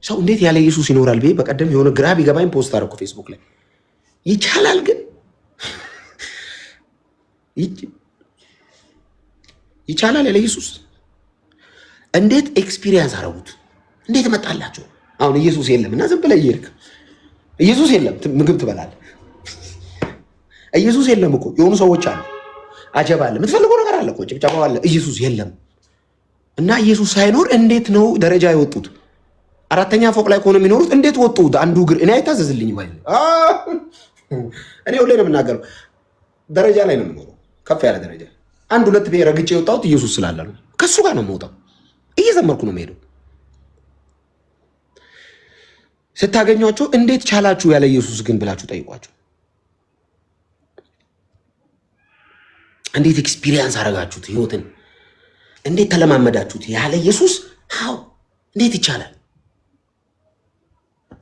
ሰው እንዴት ያለ ኢየሱስ ይኖራል ብዬ በቀደም የሆነ ግራ ቢገባኝ ፖስት አደረኩ ፌስቡክ ላይ። ይቻላል ግን ይቻላል ያለ ኢየሱስ እንዴት ኤክስፒሪየንስ አረጉት? እንዴት መጣላቸው? አሁን ኢየሱስ የለም እና ዝም ብለህ እየሄድክ ኢየሱስ የለም ምግብ ትበላለህ። ኢየሱስ የለም እኮ የሆኑ ሰዎች አሉ። አጀብ አለ፣ የምትፈልገው ነገር አለ እኮ ጭብጨባው አለ። ኢየሱስ የለም እና ኢየሱስ ሳይኖር እንዴት ነው ደረጃ የወጡት? አራተኛ ፎቅ ላይ ከሆነ የሚኖሩት እንዴት ወጡ? አንዱ እግር እኔ አይታዘዝልኝም ባይ እኔ ሁሌ ነው የምናገረው። ደረጃ ላይ ነው የምኖረው፣ ከፍ ያለ ደረጃ። አንድ ሁለት ብሄር ረግጬ የወጣሁት ኢየሱስ ስላለ ነው። ከሱ ጋር ነው የምወጣው፣ እየዘመርኩ ነው የምሄደው። ስታገኟቸው እንዴት ቻላችሁ ያለ ኢየሱስ ግን ብላችሁ ጠይቋቸው። እንዴት ኤክስፒሪየንስ አደረጋችሁት ህይወትን? እንዴት ተለማመዳችሁት ያለ ኢየሱስ? ሃው እንዴት ይቻላል?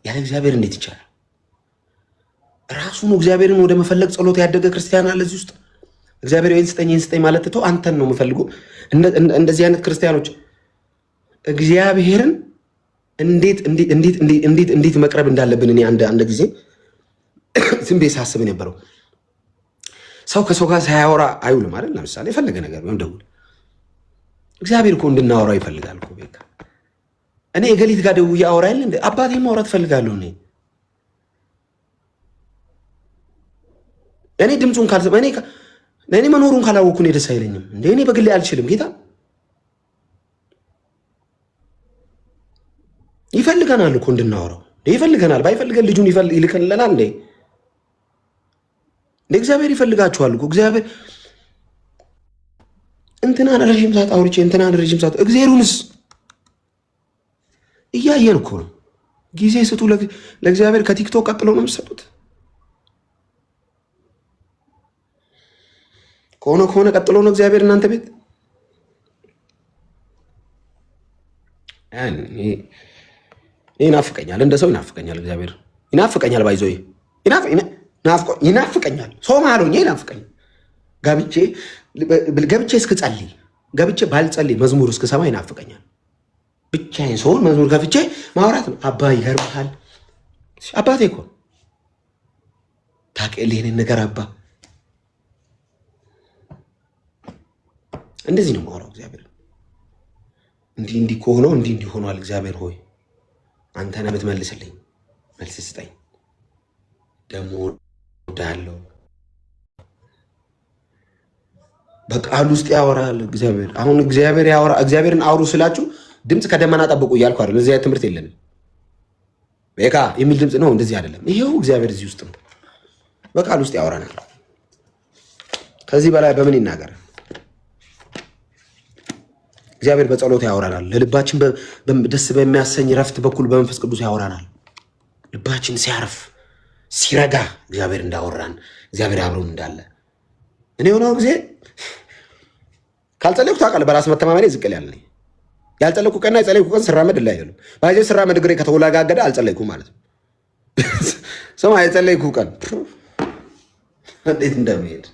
ያለ እግዚአብሔር እንዴት ይቻላል? ራሱን እግዚአብሔርን ወደ መፈለግ ጸሎት ያደገ ክርስቲያን አለ እዚህ ውስጥ። እግዚአብሔር ይህን ስጠኝ ማለት ትቶ አንተን ነው የምፈልገው። እንደዚህ አይነት ክርስቲያኖች እግዚአብሔርን እንዴት መቅረብ እንዳለብን እኔ አንድ ጊዜ ዝም ብዬ ሳስብ የነበረው ሰው ከሰው ጋር ሳያወራ አይውልም አይደል? ለምሳሌ የፈለገ ነገር ወይም ደውል እግዚአብሔር እኮ እንድናወራው ይፈልጋል እኮ። በቃ እኔ የገሊት ጋር ደውዬ አወራ የለ እንደ አባቴ ማውራት እፈልጋለሁ። እኔ ድምፁን ካልሰማ እኔ መኖሩን ካላወኩ እኔ ደስ አይለኝም። እንደ እኔ በግሌ አልችልም። ጌታ ይፈልገናል እኮ እንድናወራው ይፈልገናል። ባይፈልገን ልጁን ይልከንልናል እንዴ? እግዚአብሔር ይፈልጋችኋል እኮ። እግዚአብሔር እንትናን ረጅም ሰዓት አውርቼ እንትናን ረጅም ሰዓት እግዚአብሔርንስ እያየን እኮ ነው። ጊዜ ስጡ ለእግዚአብሔር። ከቲክቶክ ቀጥሎ ነው የምትሰጡት። ከሆነ ቀጥሎ ነው እግዚአብሔር እናንተ ቤት። ይናፍቀኛል፣ እንደ ሰው ይናፍቀኛል። እግዚአብሔር ይናፍቀኛል። ባይዞ ይናፍቀኛል። ሰው ማለኝ ይናፍቀኛል። ገብቼ እስክጸልይ ገብቼ ባልጸልይ መዝሙር እስክሰማ ይናፍቀኛል። ብቻዬን ሰውን መዝሙር ከፍቼ ማውራት ነው። አባ ይገርምሃል፣ አባቴ እኮ ታውቂያለሽ ይሄንን ነገር አባ። እንደዚህ ነው ማውራው እግዚአብሔር። እንዲህ ከሆነው እንዲህ ሆኗል። እግዚአብሔር ሆይ አንተ ነህ የምትመልስልኝ፣ መልስ ስጠኝ። ደግሞ እወድሃለሁ። በቃሉ ውስጥ ያወራል እግዚአብሔር። አሁን እግዚአብሔርን አውሩ ስላችሁ ድምፅ ከደመና ጠብቁ እያልኩ አይደለም። እዚህ ትምህርት የለንም። በቃ የሚል ድምፅ ነው፣ እንደዚህ አይደለም። ይሄው እግዚአብሔር እዚህ ውስጥ ነው፣ በቃሉ ውስጥ ያወራናል። ከዚህ በላይ በምን ይናገር? እግዚአብሔር በጸሎት ያወራናል። ለልባችን ደስ በሚያሰኝ ረፍት በኩል በመንፈስ ቅዱስ ያወራናል። ልባችን ሲያርፍ ሲረጋ እግዚአብሔር እንዳወራን እግዚአብሔር አብሮን እንዳለ እኔ የሆነው ጊዜ ካልጸለይኩ ታውቃለህ፣ በራስ መተማመኔ ዝቅ ያለ ነኝ። ያልጸለይኩ ቀንና የጸለይኩ ቀን ስራመድ ላይ አይደለም። ባይዜ ስራመድ እግሬ ከተወላጋገደ አልጸለይኩም ማለት ነው። ስማ የጸለይኩ ቀን እንዴት እንደሚሄድ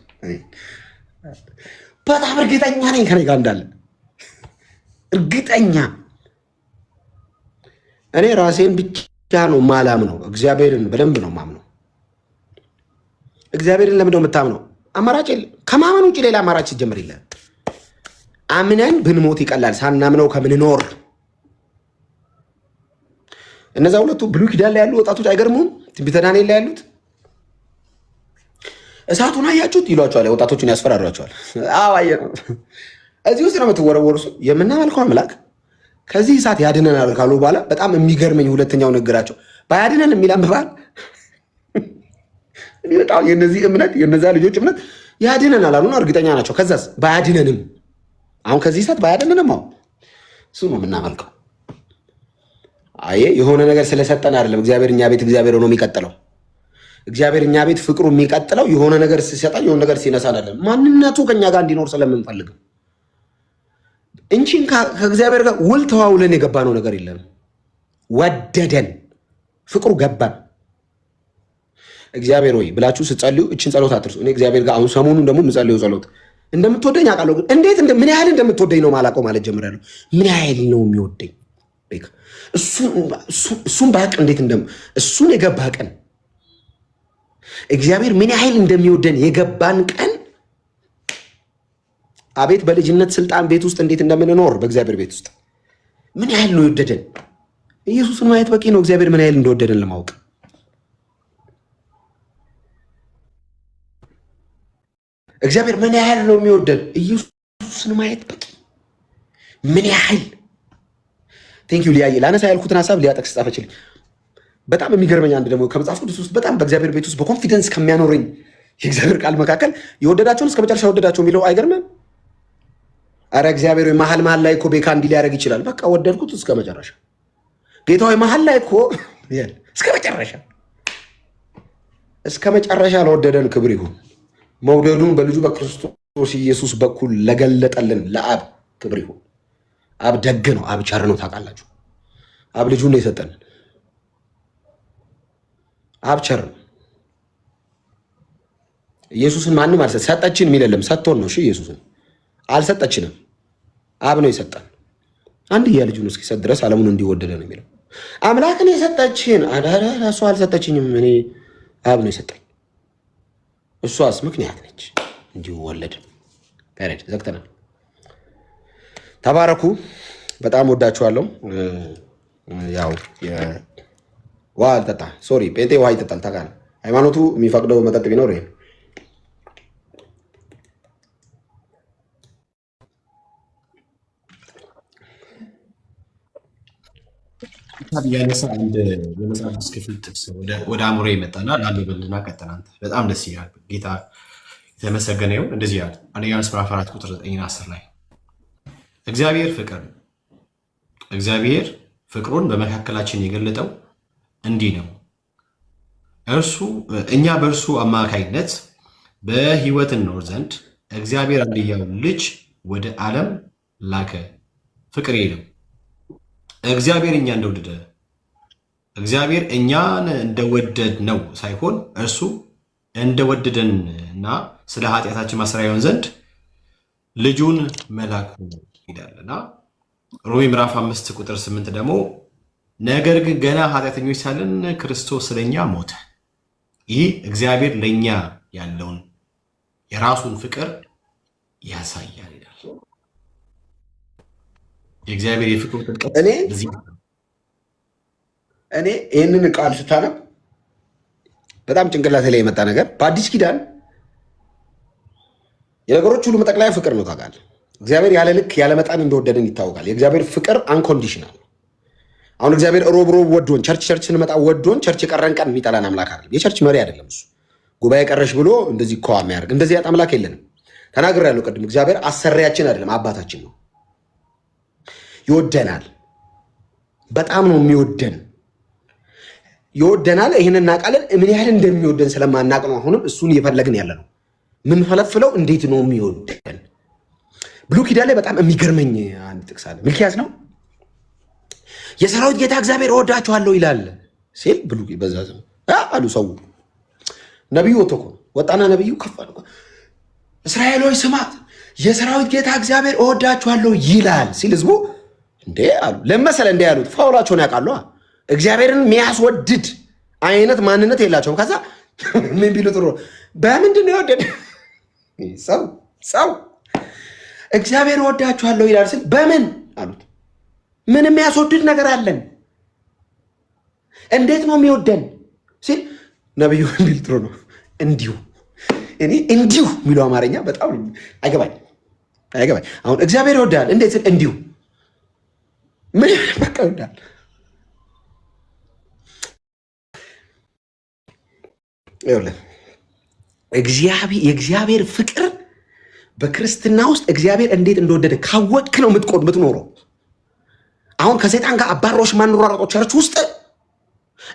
በጣም እርግጠኛ ነኝ ከኔ ጋር እንዳለ እርግጠኛ። እኔ ራሴን ብቻ ነው ማላምነው፣ እግዚአብሔርን በደንብ ነው ማምነው። እግዚአብሔርን ለምንድነው የምታምነው? አማራጭ የለም። ከማመን ውጭ ሌላ አማራጭ ሲጀምር የለም። አምነን ብንሞት ይቀላል ሳናምነው ከምንኖር። እነዛ ሁለቱ ብሉይ ኪዳን ላይ ያሉ ወጣቶች አይገርሙም? ትንቢተ ዳንኤል ላይ ያሉት እሳቱን አያችሁት ይሏቸዋል። ወጣቶቹን ያስፈራሯቸዋል። አዎ አየነው። እዚህ ውስጥ ነው የምትወረወሩ። የምናመልከው አምላክ ከዚህ እሳት ያድነናል ካሉ በኋላ በጣም የሚገርመኝ ሁለተኛው ንግግራቸው ባያድነን የሚል አንብባል። በጣም የነዚህ እምነት የነዛ ልጆች እምነት ያድነናል አሉና እርግጠኛ ናቸው። ከዛስ ባያድነንም አሁን ከዚህ ሰዓት ባያደንንም እሱ ነው የምናመልከው። የሆነ ነገር ስለሰጠን አይደለም እግዚአብሔር እኛ ቤት እግዚአብሔር ሆኖ የሚቀጥለው። እግዚአብሔር እኛ ቤት ፍቅሩ የሚቀጥለው የሆነ ነገር ሲሰጠን የሆነ ነገር ሲነሳን አይደለም፣ ማንነቱ ከኛ ጋር እንዲኖር ስለምንፈልግ እንጂ ከእግዚአብሔር ጋር ውል ተዋውለን የገባነው ነገር የለም። ወደደን፣ ፍቅሩ ገባን። እግዚአብሔር ወይ ብላችሁ ስትጸልዩ እችን ጸሎት አትርሱ። እኔ እግዚአብሔር ጋር አሁን ሰሞኑን ደግሞ የምጸልየው ጸሎት እንደምትወደኝ አውቃለሁ፣ ግን እንዴት ምን ያህል እንደምትወደኝ ነው ማላውቀው ማለት ጀምሬያለሁ። ምን ያህል ነው የሚወደኝ እሱን ባቅ እንዴት እሱን የገባ ቀን እግዚአብሔር ምን ያህል እንደሚወደን የገባን ቀን አቤት በልጅነት ስልጣን ቤት ውስጥ እንዴት እንደምንኖር በእግዚአብሔር ቤት ውስጥ ምን ያህል ነው የወደደን። ኢየሱስን ማየት በቂ ነው እግዚአብሔር ምን ያህል እንደወደደን ለማወቅ። እግዚአብሔር ምን ያህል ነው የሚወደን ኢየሱስን ማየት በቂ ምን ያህል። ቴንክ ዩ ሊያየ ላነሳ ያልኩትን ሐሳብ ሊያጠቅስ ጻፈችልኝ። በጣም የሚገርመኝ አንድ ደግሞ ከመጽሐፍ ቅዱስ ውስጥ በጣም በእግዚአብሔር ቤት ውስጥ በኮንፊደንስ ከሚያኖረኝ የእግዚአብሔር ቃል መካከል የወደዳቸውን እስከ መጨረሻ ወደዳቸው የሚለው አይገርምም? አረ እግዚአብሔር ወይ መሀል ላይ እኮ ቤካ እንዲህ ሊያደርግ ይችላል። በቃ ወደድኩት እስከ መጨረሻ። ጌታ ወይ መሀል ላይ እኮ እስከ መጨረሻ ለወደደን ክብር ይሁን። መውደዱን በልጁ በክርስቶስ ኢየሱስ በኩል ለገለጠልን ለአብ ክብር ይሁን። አብ ደግ ነው፣ አብ ቸር ነው። ታውቃላችሁ፣ አብ ልጁን ነው የሰጠን። አብ ቸር ነው። ኢየሱስን ማንም ሰጠችን የሚል የለም። ሰጥቶን ነው። እሺ ኢየሱስን አልሰጠችንም፣ አብ ነው የሰጠን። አንድያ ልጁን እስኪሰጥ ድረስ ዓለሙን እንዲወደደ ነው የሚለው። አምላክን የሰጠችን እሷ አልሰጠችኝም፣ እኔ አብ ነው የሰጠኝ። እሷስ ምክንያት ነች እንዲወለድ። ፔሬድ ዘግተናል። ተባረኩ። በጣም ወዳችኋለሁ። ያው ውሃ አልጠጣ ሶሪ፣ ጴንጤ ውሃ ይጠጣል። ታውቃለህ፣ ሃይማኖቱ የሚፈቅደው መጠጥ ቢኖር ይሄ። ያነሳ አንድ የመጽሐፍ ቅዱስ ክፍል ጥቅስ ወደ አእምሮ ይመጣና ላንብብልና ቀጥል አንተ። በጣም ደስ ይላል። ጌታ የተመሰገነ ይሁን። እንደዚህ ያለ አንደኛ ዮሐንስ ምዕራፍ 4 ቁጥር 9 እና 10 ላይ እግዚአብሔር ፍቅር ነው፣ እግዚአብሔር ፍቅሩን በመካከላችን የገለጠው እንዲህ ነው፣ እኛ በእርሱ አማካይነት በሕይወት እንኖር ዘንድ እግዚአብሔር አንድያውን ልጅ ወደ ዓለም ላከ። ፍቅር የለም እግዚአብሔር እኛን እንደወደድ ነው ሳይሆን እርሱ እንደወደደን እና ስለ ኃጢአታችን ማሰሪያ ይሆን ዘንድ ልጁን መላኩ ይላልና ሮሜ ምዕራፍ 5 ቁጥር 8 ደግሞ ነገር ግን ገና ኃጢአተኞች ሳለን ክርስቶስ ስለኛ ሞተ። ይህ እግዚአብሔር ለኛ ያለውን የራሱን ፍቅር ያሳያል ይላል። የእግዚአብሔር የፍቅሩ ጥልቀት እኔ ይህንን ቃል ስታነብ በጣም ጭንቅላቴ ላይ የመጣ ነገር በአዲስ ኪዳን የነገሮች ሁሉ መጠቅለያ ፍቅር ነው። ታውቃለህ፣ እግዚአብሔር ያለ ልክ ያለ መጠን እንደወደደን ይታወቃል። የእግዚአብሔር ፍቅር አንኮንዲሽናል። አሁን እግዚአብሔር ሮብ ወዶን ቸርች ስንመጣ ወዶን ቸርች የቀረን ቀን የሚጠላን አምላክ አይደለም። የቸርች መሪ አይደለም እሱ። ጉባኤ ቀረሽ ብሎ እንደዚህ እኮ የሚያደርግ እንደዚህ ያጣ አምላክ የለንም። ተናግሬያለሁ ቅድም። እግዚአብሔር አሰሪያችን አይደለም፣ አባታችን ነው። ይወደናል። በጣም ነው የሚወደን። ይወደናል። ይህን እናውቃለን። ምን ያህል እንደሚወደን ስለማናቅ ነው አሁንም እሱን እየፈለግን ያለ ነው። ምን ፈለፍለው እንዴት ነው የሚወደን? ብሉይ ኪዳን ላይ በጣም የሚገርመኝ አንድ ጥቅስ አለ። ሚልክያስ ነው የሰራዊት ጌታ እግዚአብሔር እወዳችኋለሁ ይላል ሲል ብሉይ በዛ ዘመን አሉ ሰው ነብዩ ወጣና ነብዩ ከፍ አለ። እስራኤሎች ስማት፣ የሰራዊት ጌታ እግዚአብሔር እወዳችኋለሁ ይላል ሲል ህዝቡ እንዴ አሉ። ለመሰለ እንዴ ያሉት ፋውላቸውን ያውቃሉ። እግዚአብሔርን የሚያስወድድ አይነት ማንነት የላቸውም። ከዛ ምን ቢሉ ጥሩ በምንድን ነው የወደደ ሰው እግዚአብሔር እወዳችኋለሁ ይላል ሲል በምን አሉት። ምን የሚያስወድድ ነገር አለን? እንዴት ነው የሚወደን ሲል ነብዩ ቢል ጥሩ ነው። እንዲሁ እኔ እንዲሁ የሚለው አማርኛ በጣም አይገባኝ። አሁን እግዚአብሔር ይወዳል እንዴት ሲል እንዲሁ ምን በቃ ይወዳል። የእግዚአብሔር ፍቅር በክርስትና ውስጥ እግዚአብሔር እንዴት እንደወደደ ካወቅክ ነው የምትኖረው። አሁን ከሰይጣን ጋር አባሮሽ ማንሯሯጠው ቸርች ውስጥ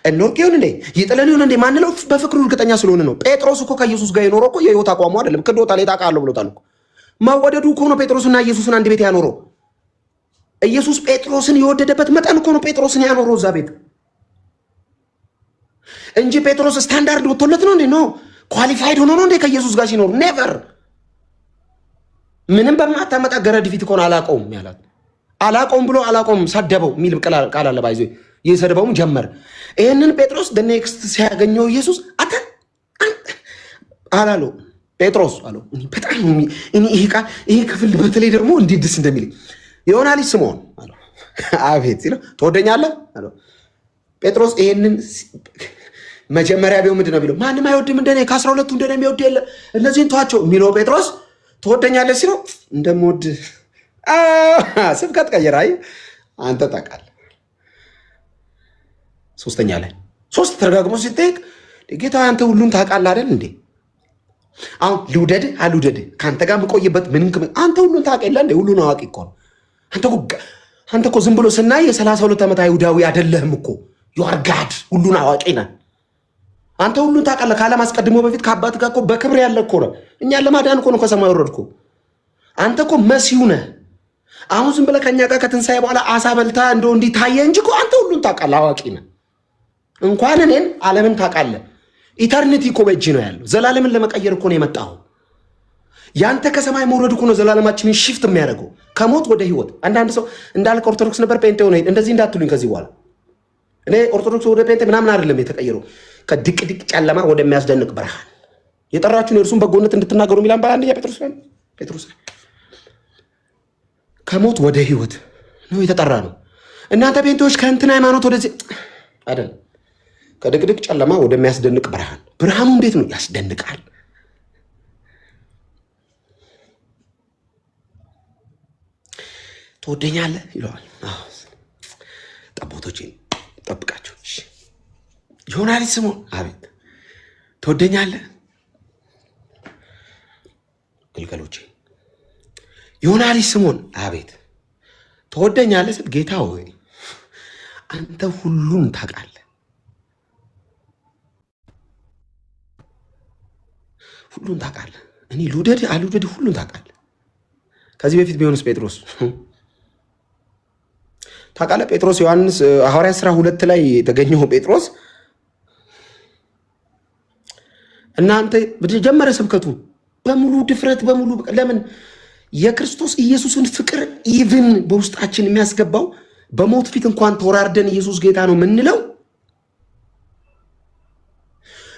እንወርቅ ይሁን እንዴ ይጥለን ይሁን እንዴ ማንለው በፍቅሩ እርግጠኛ ስለሆነ ነው። ጴጥሮስ እኮ ከኢየሱስ ጋር የኖረው እኮ የህይወት አቋሙ አይደለም ክዶታ ላይ ታውቃለህ ብሎታል እኮ። መወደዱ እኮ ነው ጴጥሮስና ኢየሱስን አንድ ቤት ያኖረው። ኢየሱስ ጴጥሮስን የወደደበት መጠን እኮ ነው ጴጥሮስን ያኖረው እዛ ቤት እንጂ ጴጥሮስ ስታንዳርድ ወጥቶለት ነው እንዴ? ነው ኳሊፋይድ ሆኖ ነው እንዴ ከኢየሱስ ጋር ሲኖር? ኔቨር። ምንም በማታመጣ ገረድ ፊት እኮ ነው አላውቀውም ያላት። አላውቀውም ብሎ አላውቀውም ሰደበው የሚል ቃል አለ። ባይዞ የሰደበውም ጀመር። ይህንን ጴጥሮስ ኔክስት ሲያገኘው ኢየሱስ አላለው ጴጥሮስ አለው። በጣም ይሄ ክፍል በተለይ ደግሞ እንዴት ደስ እንደሚለኝ የሆነ ልጅ ስምዖን አለው። አቤት ሲለው ትወደኛለህ አለው። ጴጥሮስ ይሄንን መጀመሪያ ቢሆን ምንድን ነው ቢለው ማንም አይወድም እንደኔ ከ12ቱ እንደኔ የሚወድ የለ እነዚህን ተዋቸው የሚለው ጴጥሮስ ትወደኛለህ ሲለው እንደምወድ ስብከት ቀየረ። አይ አንተ ታውቃለህ። ሶስተኛ ላይ ሶስት ተረጋግሞ ሲጠይቅ ጌታ አንተ ሁሉን ታውቃለህ አይደል እንዴ? አሁን ልውደድ አልውደድ ከአንተ ጋር የምቆይበት ምንም አንተ ሁሉን ታውቅ የለ እንዴ? ሁሉን አዋቂ እኮ ነው። አንተ እኮ ዝም ብሎ ስናይ የ32 ዓመት አይሁዳዊ አይደለህም እኮ ዩአር ጋድ ሁሉን አዋቂ ነህ አንተ ሁሉን ታውቃለህ። ከዓለም አስቀድሞ በፊት ከአባት ጋር እኮ በክብር ያለ እኮ ነው። እኛን ለማዳን እኮ ነው ከሰማይ ወረድኩ። አንተ እኮ መሲሁ ነህ። አሁን ዝም ብለህ ከኛ ጋር ከትንሣኤ በኋላ አሳ በልታ እንደው እንዲህ ታየ እንጂ እኮ አንተ ሁሉን ታውቃለህ፣ አዋቂ ነህ። እንኳን እኔን ዓለምን ታውቃለህ። ኢተርኒቲ እኮ በእጅ ነው ያለው። ዘላለምን ለመቀየር እኮ ነው የመጣው። ያንተ ከሰማይ መውረድ እኮ ነው ዘላለማችንን ሽፍት የሚያደርገው ከሞት ወደ ህይወት። አንዳንድ ሰው እንዳልከ ኦርቶዶክስ ነበር ጴንጤ ሆነ። እንደዚህ እንዳትሉኝ ከዚህ በኋላ እኔ ኦርቶዶክስ ወደ ጴንጤ ምናምን አይደለም የተቀየረው፣ ከድቅድቅ ጨለማ ወደሚያስደንቅ ብርሃን የጠራችሁን የእርሱን በጎነት እንድትናገሩ ሚላን በአንደኛ ጴጥሮስ ከሞት ወደ ህይወት ነው የተጠራ ነው። እናንተ ጴንጤዎች ከእንትን ሃይማኖት ወደዚህ አይደል፣ ከድቅድቅ ጨለማ ወደሚያስደንቅ ብርሃን። ብርሃኑ እንዴት ነው? ያስደንቃል። ትወደኛለህ ይለዋል። ጠቦቶቼን ጠብቃቸው። ይሆናል ስምዖን አቤት። ትወደኛለህ? ግልገሎቼ ይሆናል ስምዖን አቤት። ትወደኛለህ ስል ጌታ ሆይ አንተ ሁሉን ታውቃለህ፣ ሁሉን ታውቃለህ። እኔ ልውደድ አልውደድ ሁሉን ታውቃለህ። ከዚህ በፊት ቢሆንስ ጴጥሮስ ታውቃለህ። ጴጥሮስ ዮሐንስ ሐዋርያት ሥራ 2 ላይ የተገኘው ጴጥሮስ እናንተ በጀመረ ስብከቱ በሙሉ ድፍረት በሙሉ ለምን የክርስቶስ ኢየሱስን ፍቅር ኢቭን በውስጣችን የሚያስገባው በሞት ፊት እንኳን ተወራርደን ኢየሱስ ጌታ ነው የምንለው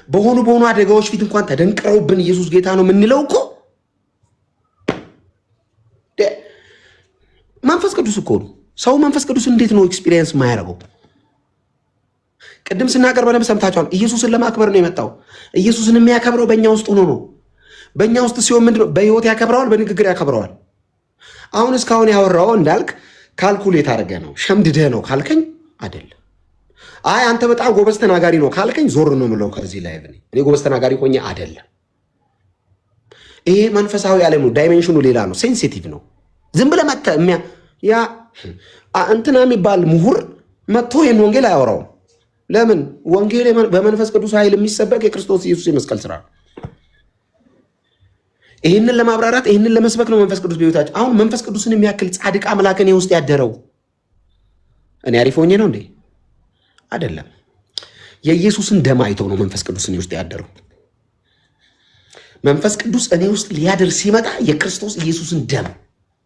በሆኑ አደጋዎች ፊት እንኳን ተደንቅረውብን ኢየሱስ ጌታ ነው የምንለው እኮ መንፈስ ቅዱስ እኮ ነው። ሰው መንፈስ ቅዱስ እንዴት ነው ኤክስፒሪየንስ የማያደርገው? ቅድም ስናገር በደንብ ሰምታችኋል። ኢየሱስን ለማክበር ነው የመጣው። ኢየሱስን የሚያከብረው በእኛ ውስጥ ሆኖ ነው። በእኛ ውስጥ ሲሆን ምንድነው? በህይወት ያከብረዋል፣ በንግግር ያከብረዋል። አሁን እስካሁን ያወራው እንዳልክ ካልኩሌት አድርገህ ነው ሸምድደህ ነው ካልከኝ አይደለም። አይ አንተ በጣም ጎበዝ ተናጋሪ ነው ካልከኝ ዞር ነው የምለው ከዚህ ላይ እኔ ጎበዝ ተናጋሪ ሆኜ አይደለም። ይሄ መንፈሳዊ ዓለም ነው። ዳይሜንሽኑ ሌላ ነው። ሴንሲቲቭ ነው። ዝም ብለህ መጥተህ ያ እንትና የሚባል ምሁር መጥቶ ይህን ወንጌል አያወራውም። ለምን? ወንጌል በመንፈስ ቅዱስ ኃይል የሚሰበክ የክርስቶስ ኢየሱስ የመስቀል ስራ ነው። ይህንን ለማብራራት ይህንን ለመስበክ ነው መንፈስ ቅዱስ በሕይወታችን። አሁን መንፈስ ቅዱስን የሚያክል ጻድቅ አምላክ እኔ ውስጥ ያደረው እኔ አሪፍ ሆኜ ነው እንዴ? አይደለም። የኢየሱስን ደም አይቶ ነው መንፈስ ቅዱስ እኔ ውስጥ ያደረው። መንፈስ ቅዱስ እኔ ውስጥ ሊያድር ሲመጣ የክርስቶስ ኢየሱስን ደም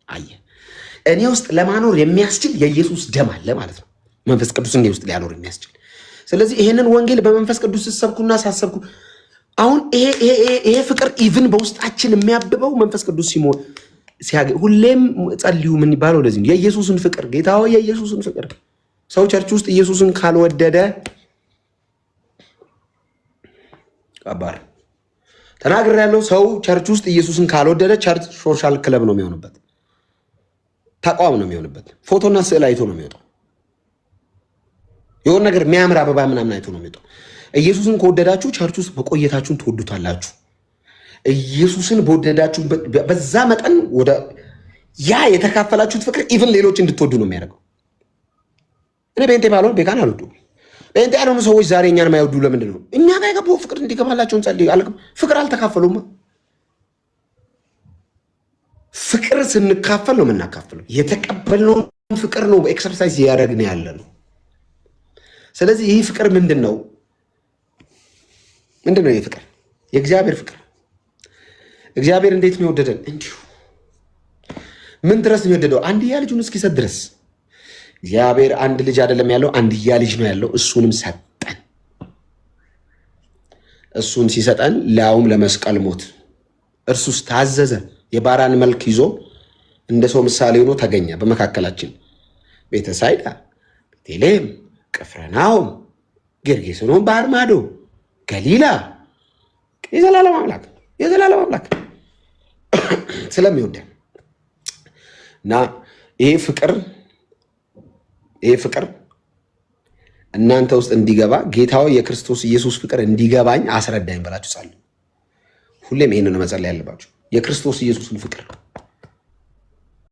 አየ። እኔ ውስጥ ለማኖር የሚያስችል የኢየሱስ ደም አለ ማለት ነው። መንፈስ ቅዱስ እኔ ውስጥ ሊያኖር የሚያስችል። ስለዚህ ይሄንን ወንጌል በመንፈስ ቅዱስ ሲሰብኩና ሳሰብኩ አሁን ይሄ ፍቅር ኢቭን በውስጣችን የሚያብበው መንፈስ ቅዱስ ሲሞን ሁሌም ጸልዩ ምን ይባለው ለዚህ ነው የኢየሱስን ፍቅር ጌታ ሆይ የኢየሱስን ፍቅር። ሰው ቸርች ውስጥ ኢየሱስን ካልወደደ ከባድ ተናግሬያለሁ። ሰው ቸርች ውስጥ ኢየሱስን ካልወደደ ቸርች ሶሻል ክለብ ነው የሚሆንበት፣ ተቋም ነው የሚሆንበት። ፎቶና ስዕል አይቶ ነው የሚወጣው። የሆነ ነገር የሚያምር አበባ ምናምን አይቶ ነው የሚወጣው። ኢየሱስን ከወደዳችሁ ቸርች ውስጥ መቆየታችሁን ትወዱታላችሁ። ኢየሱስን በወደዳችሁ በዛ መጠን ወደ ያ የተካፈላችሁት ፍቅር ኢቭን ሌሎች እንድትወዱ ነው የሚያደርገው። እኔ ጴንጤ ባልሆን ቤካን አልወዱ። ጴንጤ ያልሆኑ ሰዎች ዛሬ እኛን የማይወዱ ለምንድን ነው? እኛ ጋር የገባው ፍቅር እንዲገባላቸው እንጸልይ። ፍቅር አልተካፈሉማ። ፍቅር ስንካፈል ነው የምናካፍለው። የተቀበልነውን ፍቅር ነው ኤክሰርሳይዝ እያደረግን ያለ ነው። ስለዚህ ይህ ፍቅር ምንድን ነው? ይህ ፍቅር የእግዚአብሔር ፍቅር። እግዚአብሔር እንዴት ነው የወደደን? እንዲሁ ምን ድረስ ነው የወደደው? አንድያ ልጁን እስኪሰጥ ድረስ። እግዚአብሔር አንድ ልጅ አይደለም ያለው፣ አንድያ ልጅ ነው ያለው። እሱንም ሰጠን። እሱን ሲሰጠን ሊያውም ለመስቀል ሞት እርሱስ ታዘዘ። የባሪያን መልክ ይዞ እንደ ሰው ምሳሌ ሆኖ ተገኘ በመካከላችን። ቤተሳይዳ፣ ቤተልሔም፣ ቅፍርናሆም፣ ጌርጌሴኖን፣ ባህር ማዶ፣ ገሊላ። የዘላለም አምላክ ስለሚወደን እና ይሄ ፍቅር እናንተ ውስጥ እንዲገባ ጌታው የክርስቶስ ኢየሱስ ፍቅር እንዲገባኝ አስረዳኝ ብላችሁ ጸልዩ። ሁሌም ይሄንን መጸለይ ያለባችሁ የክርስቶስ ኢየሱስን ፍቅር